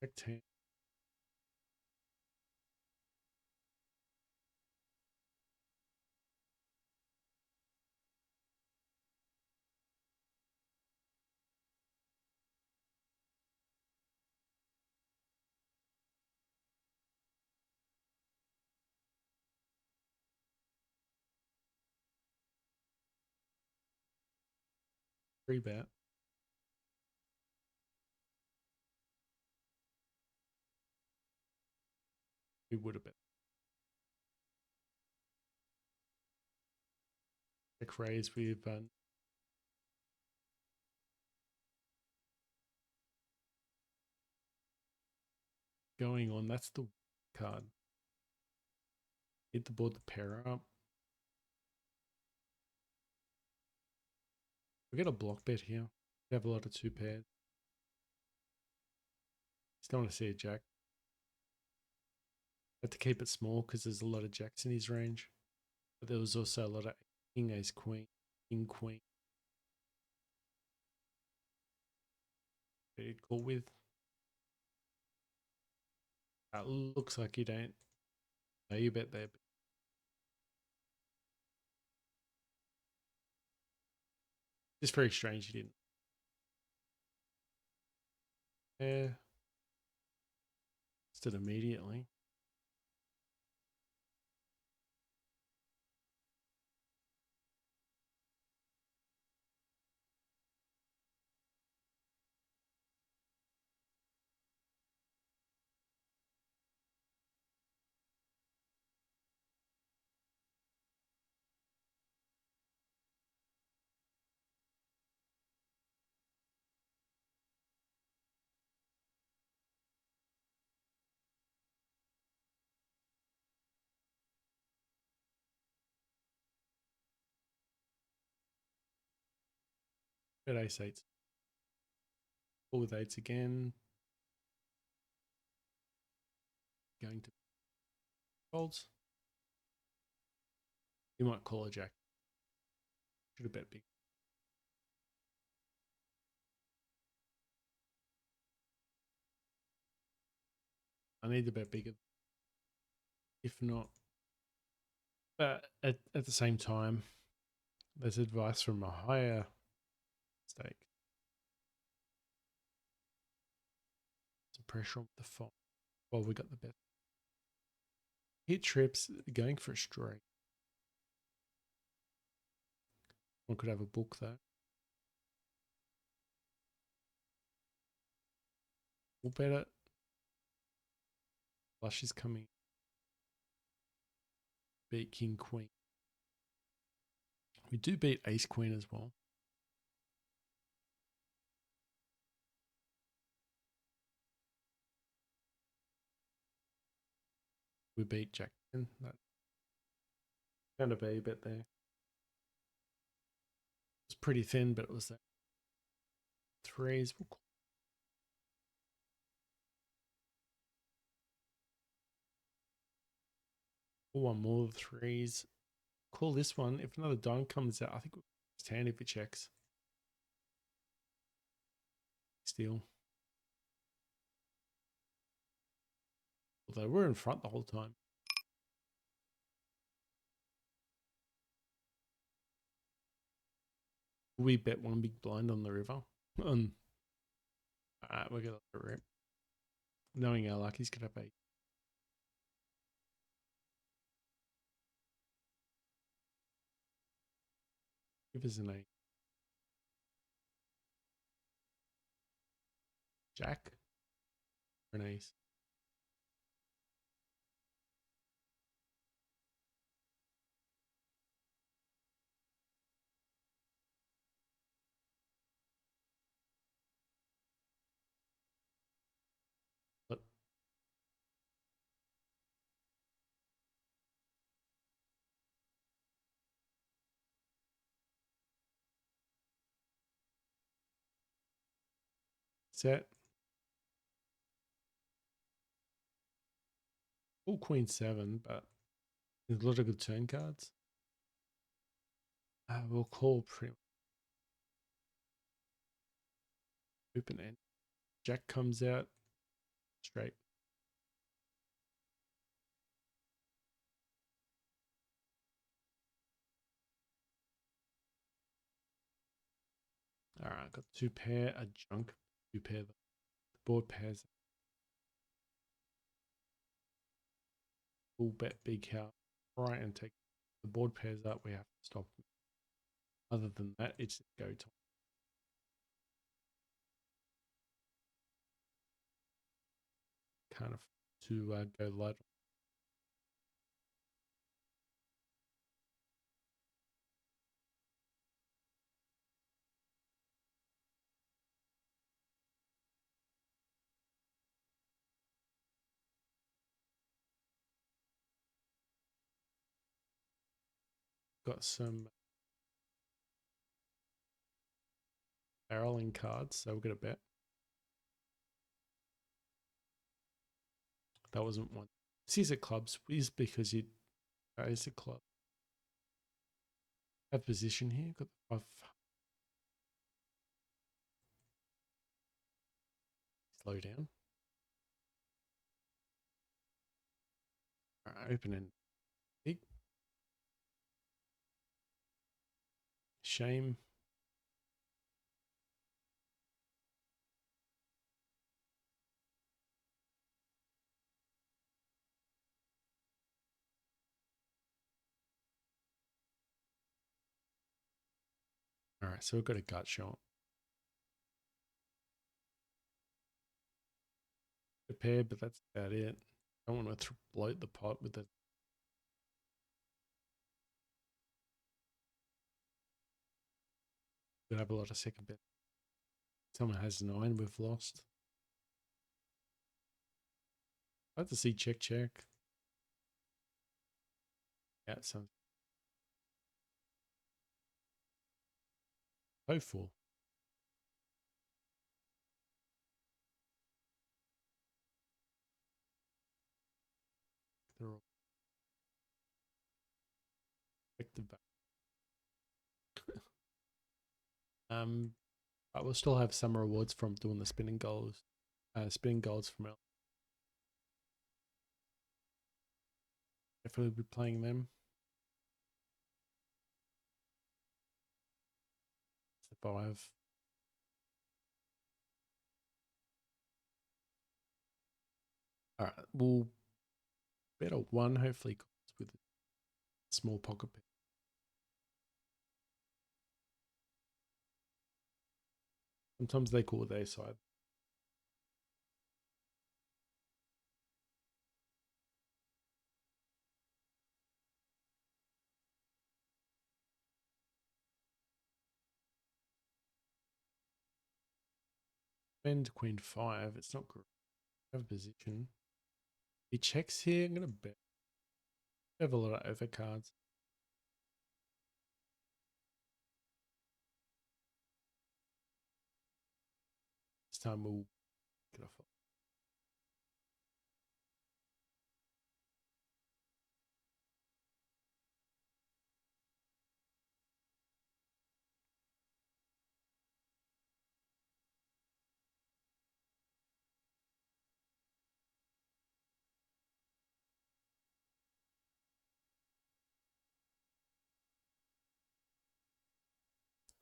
Check 10. Three bet. We would have bet. Check raise with going on. That's the card. Hit the board, the pair up. We get a block bet here. We have a lot of two pairs. Just don't want to see a jack. Had to keep it small because there's a lot of jacks in his range. But there was also a lot of king, ace, queen, king, queen. That he'd call with. Looks like you don't. No, you bet there. Just very strange you didn't. Yeah. Just did immediately. Bet ace eights. Call with eights again. Going to folds. You might call a jack. Should have bet big. I need to bet bigger. If not, but at the same time, there's advice from a higher stake. Some pressure on the fold. Well, we got the bet. Hit trips, going for a straight. One could have a book though. We'll bet it. Flush is coming. Beat king, queen. We do beat ace, queen as well. We beat jack 10. That kind of a bet there. It's pretty thin, but it was that. Threes. We'll call. One more of threes. Call this one. If another dime comes out, I think it's hand if it checks. Steal. Although we're in front the whole time. We bet one big blind on the river. Alright, we're gonna let it rip. Knowing our luck, he's gonna have 8. Give us an 8. Jack or an ace. But set. All queen 7, but there's a lot of good turn cards. We'll call pretty much open end. Jack comes out straight. Alright, got 2 pair, a junk, 2 pair. The board pairs. Full bet big house. Right, and take the board pairs up. We have to stop. Other than that, it's go time. Kind of to go light. Got some barreling cards, so we're gonna bet. That wasn't one. This a clubs is because you is a club. Have position here. Got the 5. Slow down. Alright, open and big. Shame. Alright, so we've got a gut shot. A pair, but that's about it. I don't want to bloat the pot with the. We have a lot of second bet. Someone has 9, we've lost. I have to see check check. Yeah, so hopeful. They're all effective. But we'll still have some rewards from doing the spinning goals. Spinning goals from our. Definitely be playing them. It's the 5. Alright, we'll bet a 1, hopefully with a small pocket bet. Sometimes they call their side. Bend queen 5. It's not great. Have a position. He checks here. I'm gonna bet. We have a lot of overcards. This time we'll get off.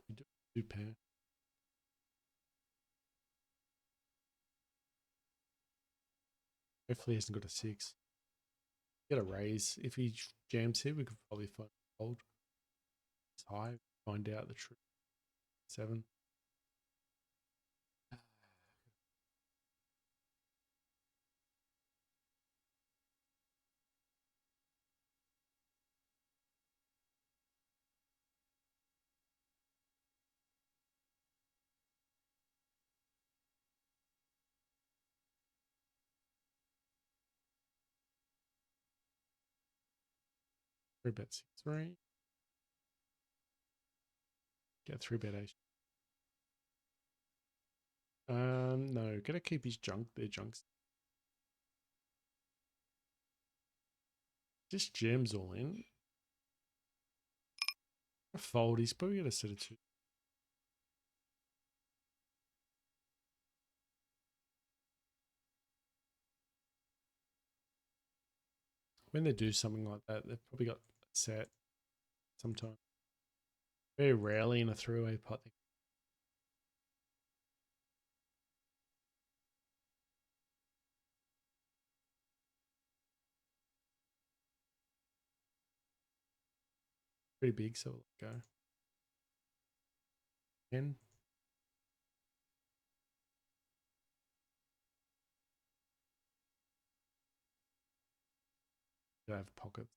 We do. Two pair. Hopefully he hasn't got a 6. Get a raise. If he jams here, we could probably find fold. It's high. Find out the truth. 7. 3-bet 6-3. Get 3-bet 8. No, gotta keep his junk. Their junks. Just jams all in. A fold. He's probably got a set of 2. When they do something like that, they've probably got a set sometime. Very rarely in a three-way pot. Pretty big, so we'll go. 10. They have pockets.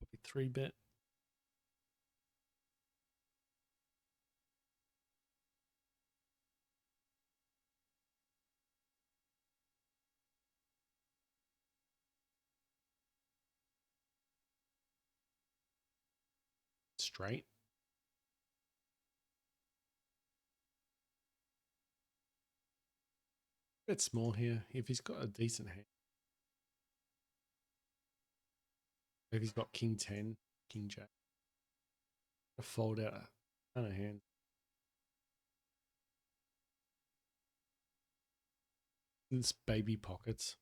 Probably 3-bet. Straight. Bet small here. If he's got a decent hand. If he's got king 10, king jack. A fold out a ton of hands. It's baby pockets.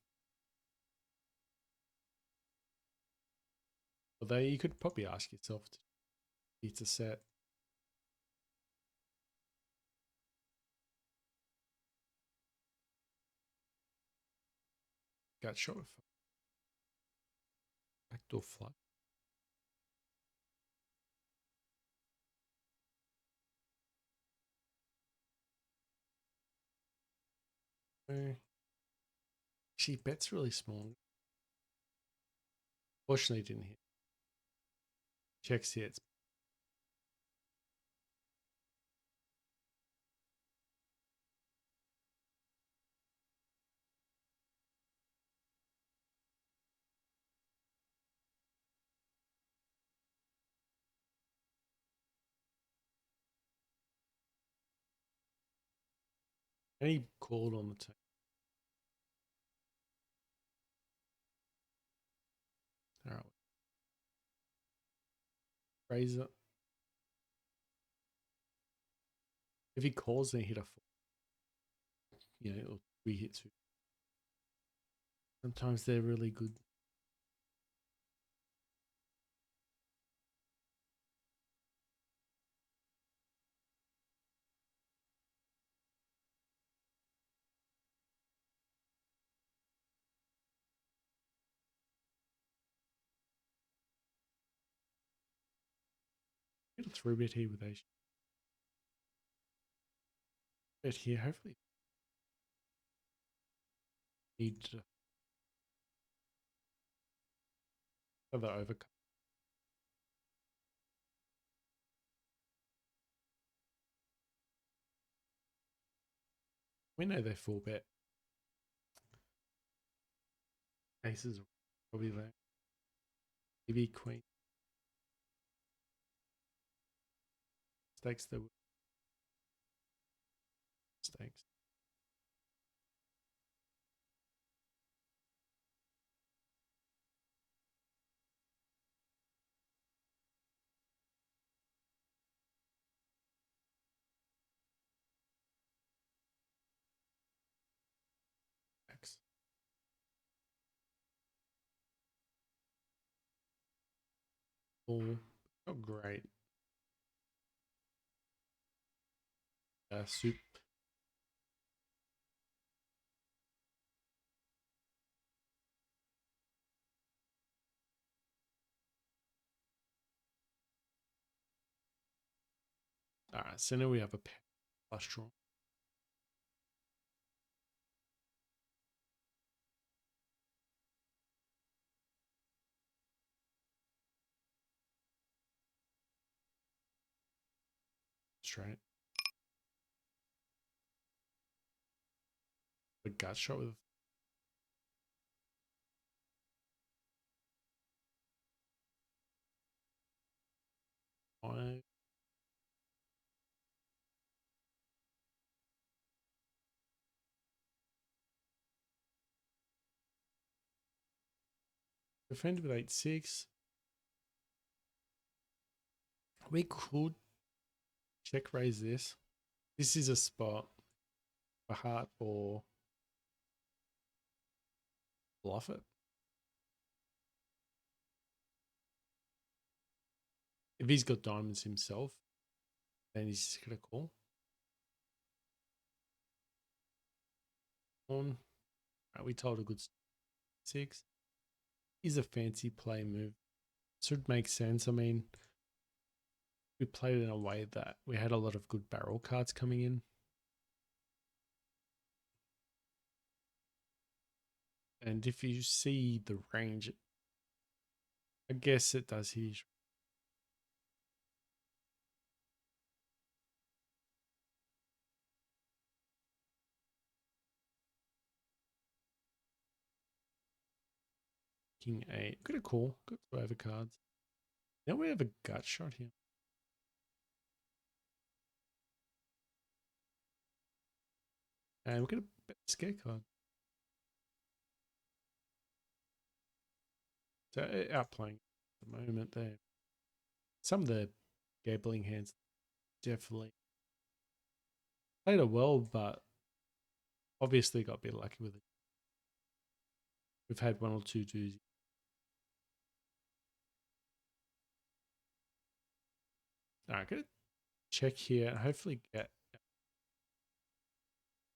Although you could probably ask yourself to it's a set. Got shot with backdoor flush. She bets really small. Fortunately, didn't hit. Checks here. It's and he called on the turn. All right. Razor. If he calls, then hit a 4. We hit 2. Sometimes they're really good. Get a 3-bet here with ace. Bet here, hopefully. Need to have the overcut. We know they full bet. Aces are probably there. Maybe queen. Stakes the stakes. Stakes. Full. Not great. Soup. Alright, so now we have a pair flush draw. Straight. A gut shot with five. Defend with 8-6. We could check raise this. This is a spot for heart or bluff it. If he's got diamonds himself, then he's just gonna call. On. We told a good 6. Is a fancy play move. Should make sense. I mean, we played it in a way that we had a lot of good barrel cards coming in. And if you see the range, I guess it does here. King 8. Good a call. Good to over cards. Now we have a gut shot here. And we're going to bet the scare card. So outplaying at the moment there. Some of the gambling hands definitely played it well, but obviously got a bit lucky with it. We've had one or two doozies. Alright, good. Check here and hopefully get.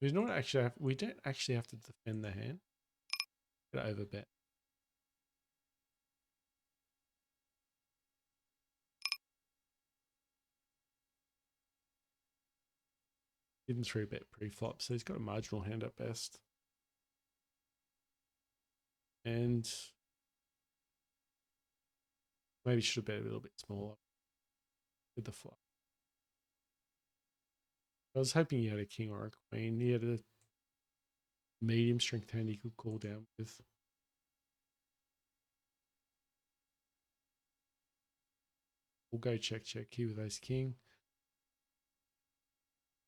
We don't actually have to defend the hand. Get over bet. Didn't 3-bet pre-flop, so he's got a marginal hand at best. And maybe should have bet a little bit smaller with the flop. I was hoping he had a king or a queen. He had a medium strength hand he could call down with. We'll go check here with ace king.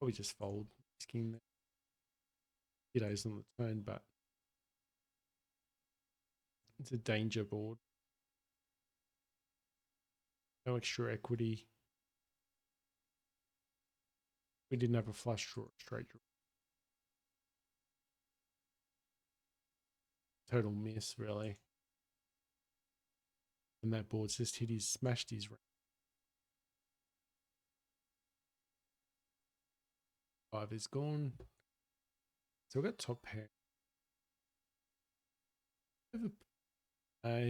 Probably just fold ace king there. Hit ace on the turn, but it's a danger board. No extra equity. We didn't have a flush draw, straight draw. Total miss, really. And that board's just smashed his range. 5 is gone. So we've got top pair.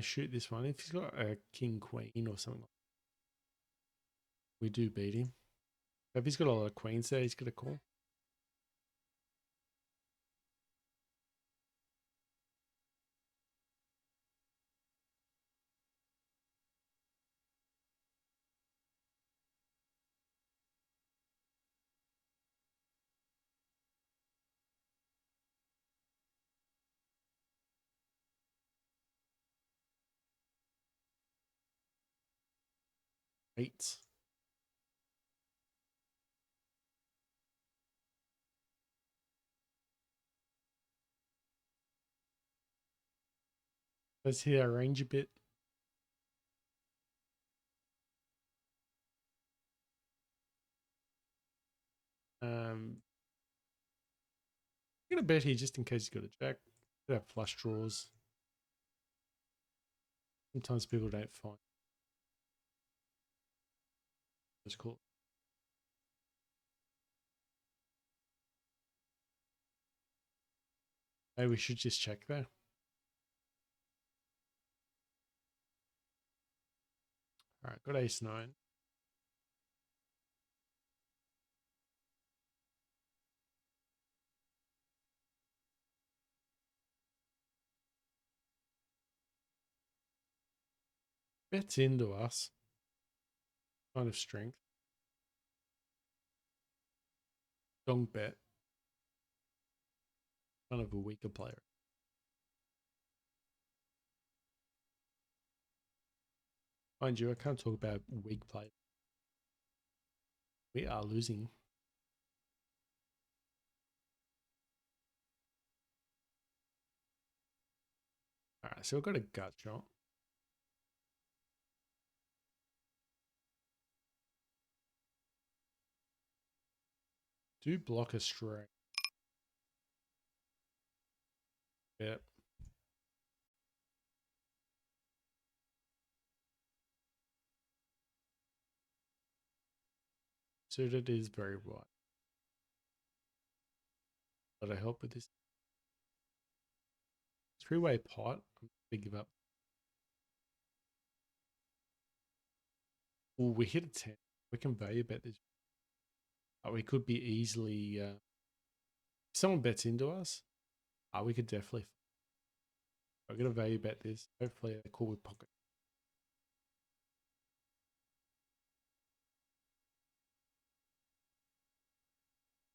Shoot this one. If he's got a king queen or something, we do beat him. If he's got a lot of queens there, he's got a call. 8. Let's hit our range a bit. I'm gonna bet here just in case he's got a jack. Could have flush draws. Sometimes people don't find. It's cool. Maybe we should just check there. All right, got ace 9. Bets into us. Kind of strength. Dong bet. Kind of a weaker player. Mind you, I can't talk about weak play. We are losing. All right, so we've got a gut shot. Do block a straight. Yep. Suited is very right. But I help with this 3-way pot. I'm gonna give up. Oh, we hit a 10. We can value bet this. We could be easily. If someone bets into us, we could definitely. We're gonna value bet this. Hopefully, they're cool with pocket.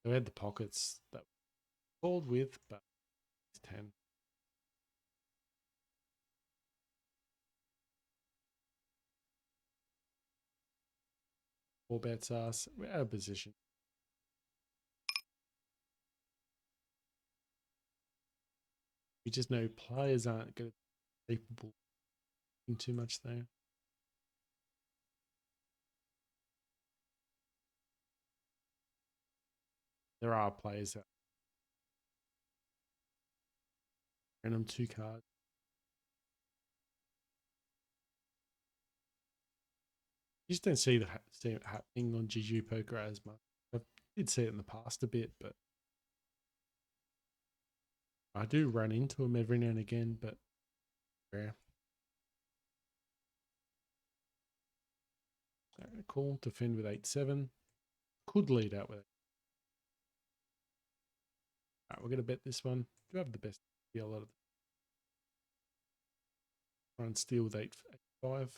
We had the pockets that we called with, but it's 10. Four bets us. We're out of position. We just know players aren't going to be capable in too much though. There are players that random 2 cards. You just don't see it happening on GG poker as much. I did see it in the past a bit, but I do run into them every now and again, but rare. Cool. Defend with 8-7. Could lead out with it. All right, we're gonna bet this one. Do have the best deal out of try and steal with 8-5.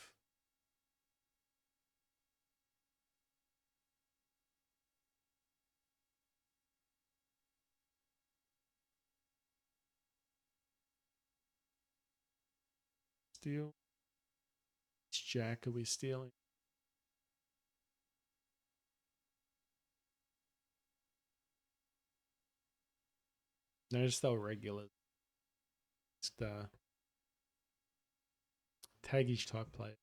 Steal. Which jack are we stealing? Notice they were regular. Just taggage type play.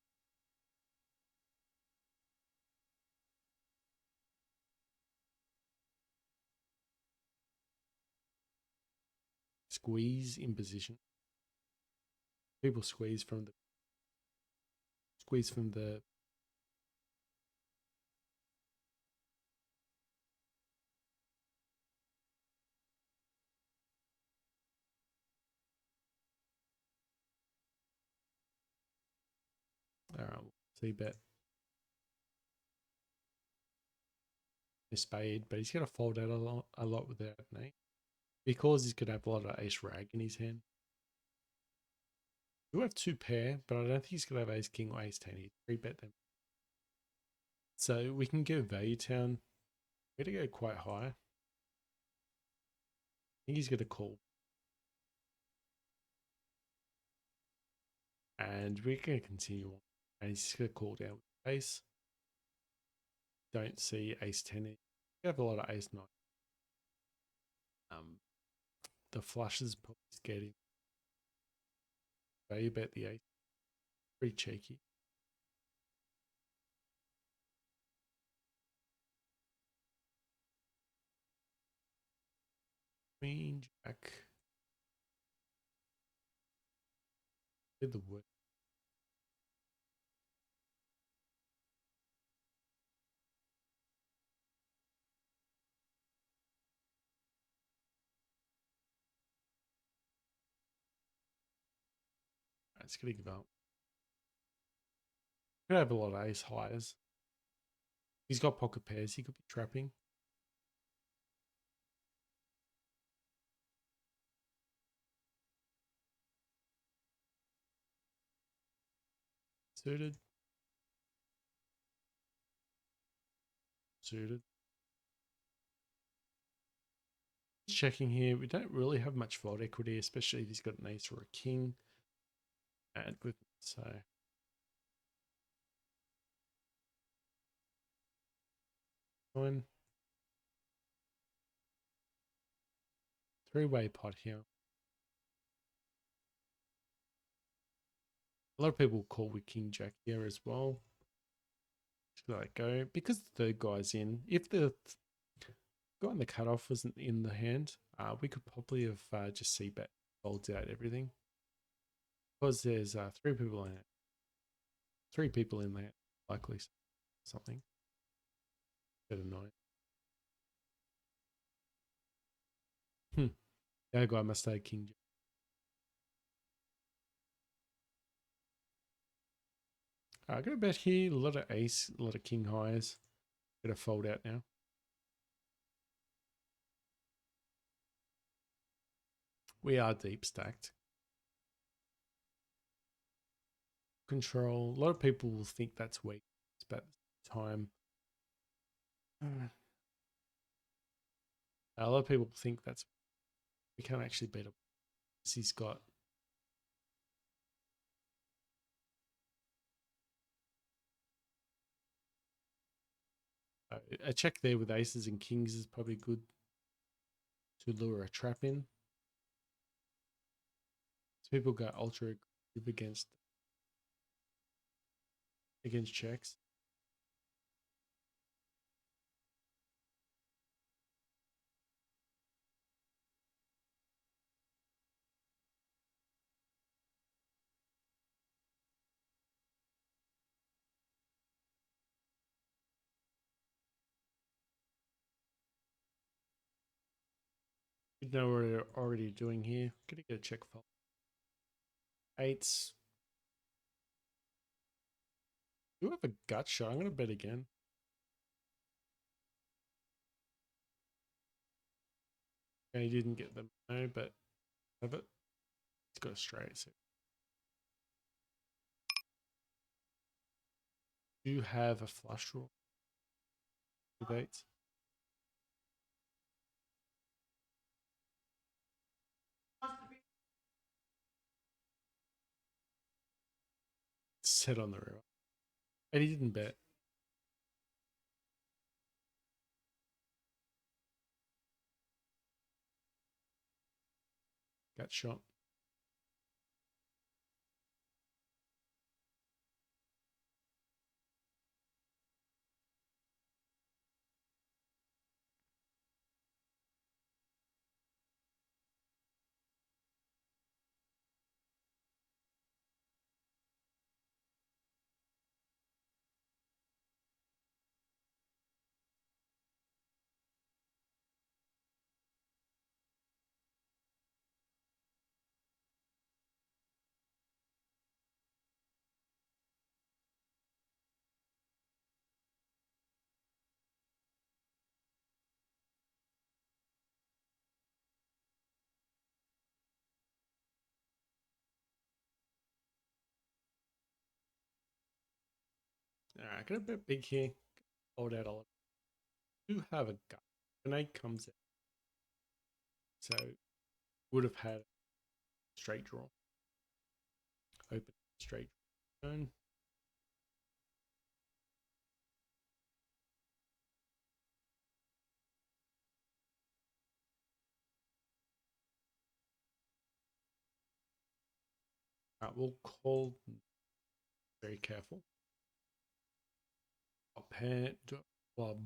Squeeze in position. People squeeze from the C bet. A spade, but he's gonna fold out a lot with that, Nate. Because he's gonna have a lot of ace rag in his hand. We have 2 pair, but I don't think he's gonna have ace king or ace 10. He 3-bet them. So we can go value town. We're gonna go quite high. I think he's gonna call. And we're gonna continue on. And he's just gonna call down with ace. don't see ace 10. You have a lot of ace 9. The flushes probably scared him. Value bet the ace. Pretty cheeky. Queen, jack. Did the work. It's gonna give up. Could have a lot of ace highs. He's got pocket pairs. He could be trapping. Suited. Suited. Checking here. We don't really have much fold equity, especially if he's got an ace or a king. And with so one three-way pot here. A lot of people call with king jack here as well. Just let it go because the third guy's in. If the guy in the cutoff wasn't in the hand, we could probably have just c-bet folds out everything because there's three people in it. Three people in there, likely something. Better know. The other guy must have king jack. I got a bet here. A lot of ace, a lot of king highs. Gonna fold out now. We are deep stacked. Control. A lot of people will think that's weak, but at the time, a lot of people think that's we can't actually beat him. He's got a check there with aces and kings is probably good to lure a trap in. So people go ultra aggressive against checks. You know what we're already doing here. Gonna get a check fold. Eights. Do have a gut shot. I'm gonna bet again. Okay, he didn't get them. No, but have it. He's got a straight. So do have a flush draw with eights. Set on the river. And he didn't bet. Gut shot. Alright, gonna bet big here. Hold out a lot. Do have a gut. An eight comes out. So would have had a straight draw. Open straight turn. We'll call. Very careful. I'll pan to a club.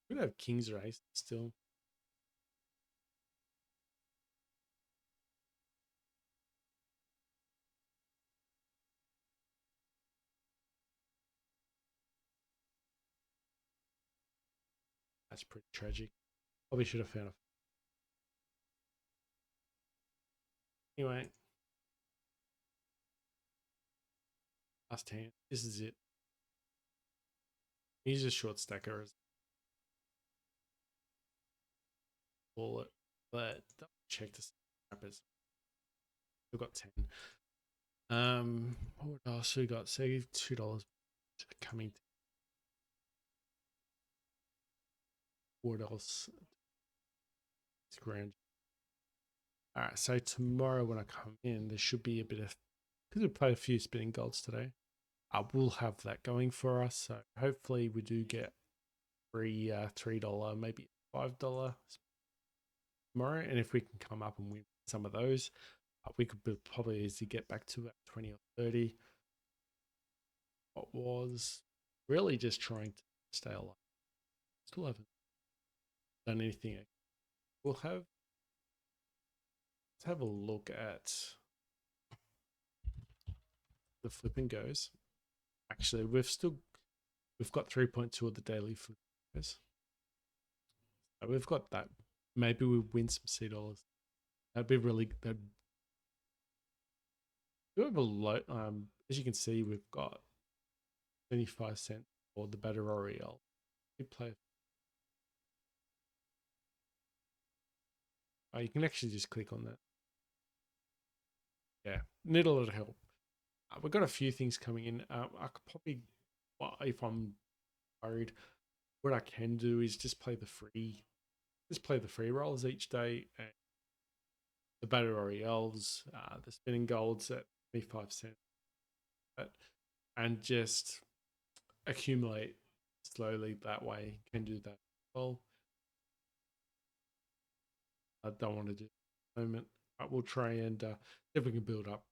We could have king's race still. That's pretty tragic. Probably should have found a. Anyway, last hand. This is it. He's a short stacker as call it, but check the snappers. We've got 10. What else we got? Save $2 coming. What else? It's grand. All right, so tomorrow when I come in, there should be a bit of because we played a few spinning golds today. I will have that going for us. So hopefully we do get free $3, maybe $5 tomorrow. And if we can come up and win some of those, we could probably easily get back to 20 or 30. What was really just trying to stay alive. Still haven't done anything. We'll have let's have a look at the flipping goes. Actually, we've got 3.2 of the daily flip goes. So we've got that. Maybe we win some $C. That'd be really that. We have a lot. As you can see, we've got 25 cents for the Battle Royale. We play. Oh, you can actually just click on that. Yeah, need a lot of help. We've got a few things coming in. I could probably, if I'm worried, what I can do is just play the free rolls each day, and the Battle Royales, the spinning golds at 25 cents, and just accumulate slowly that way. Can do that. Well, I don't want to do it at the moment. But we'll try and if we can build up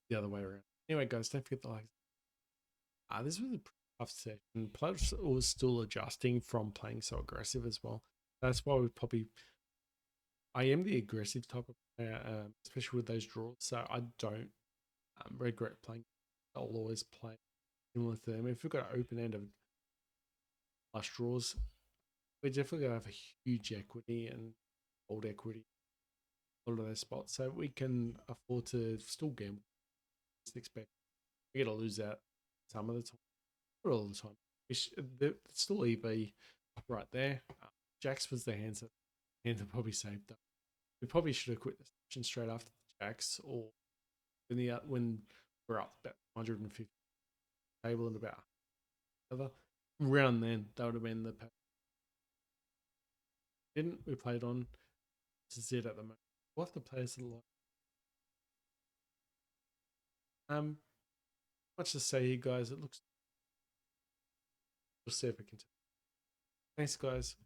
the other way around. Anyway, guys, don't forget the likes. This was a pretty tough session. Plus, was still adjusting from playing so aggressive as well. That's why we probably. I am the aggressive type of player, especially with those draws. So I don't regret playing. I'll always play similar to them. If we've got an open end of flush draws, we're definitely going to have a huge equity and old equity a lot of those spots. So we can afford to still gamble. Just expect we get to lose out some of the time. Not all the time. It's still EV right there. Jacks was the hands that probably saved up. We probably should have quit the session straight after the Jacks or when we're up about 150 table and about other around then that would have been the didn't we played on to Z at the moment. We'll have to play us a lot. Much to say here, guys. It looks. We'll see if we can. Thanks, guys.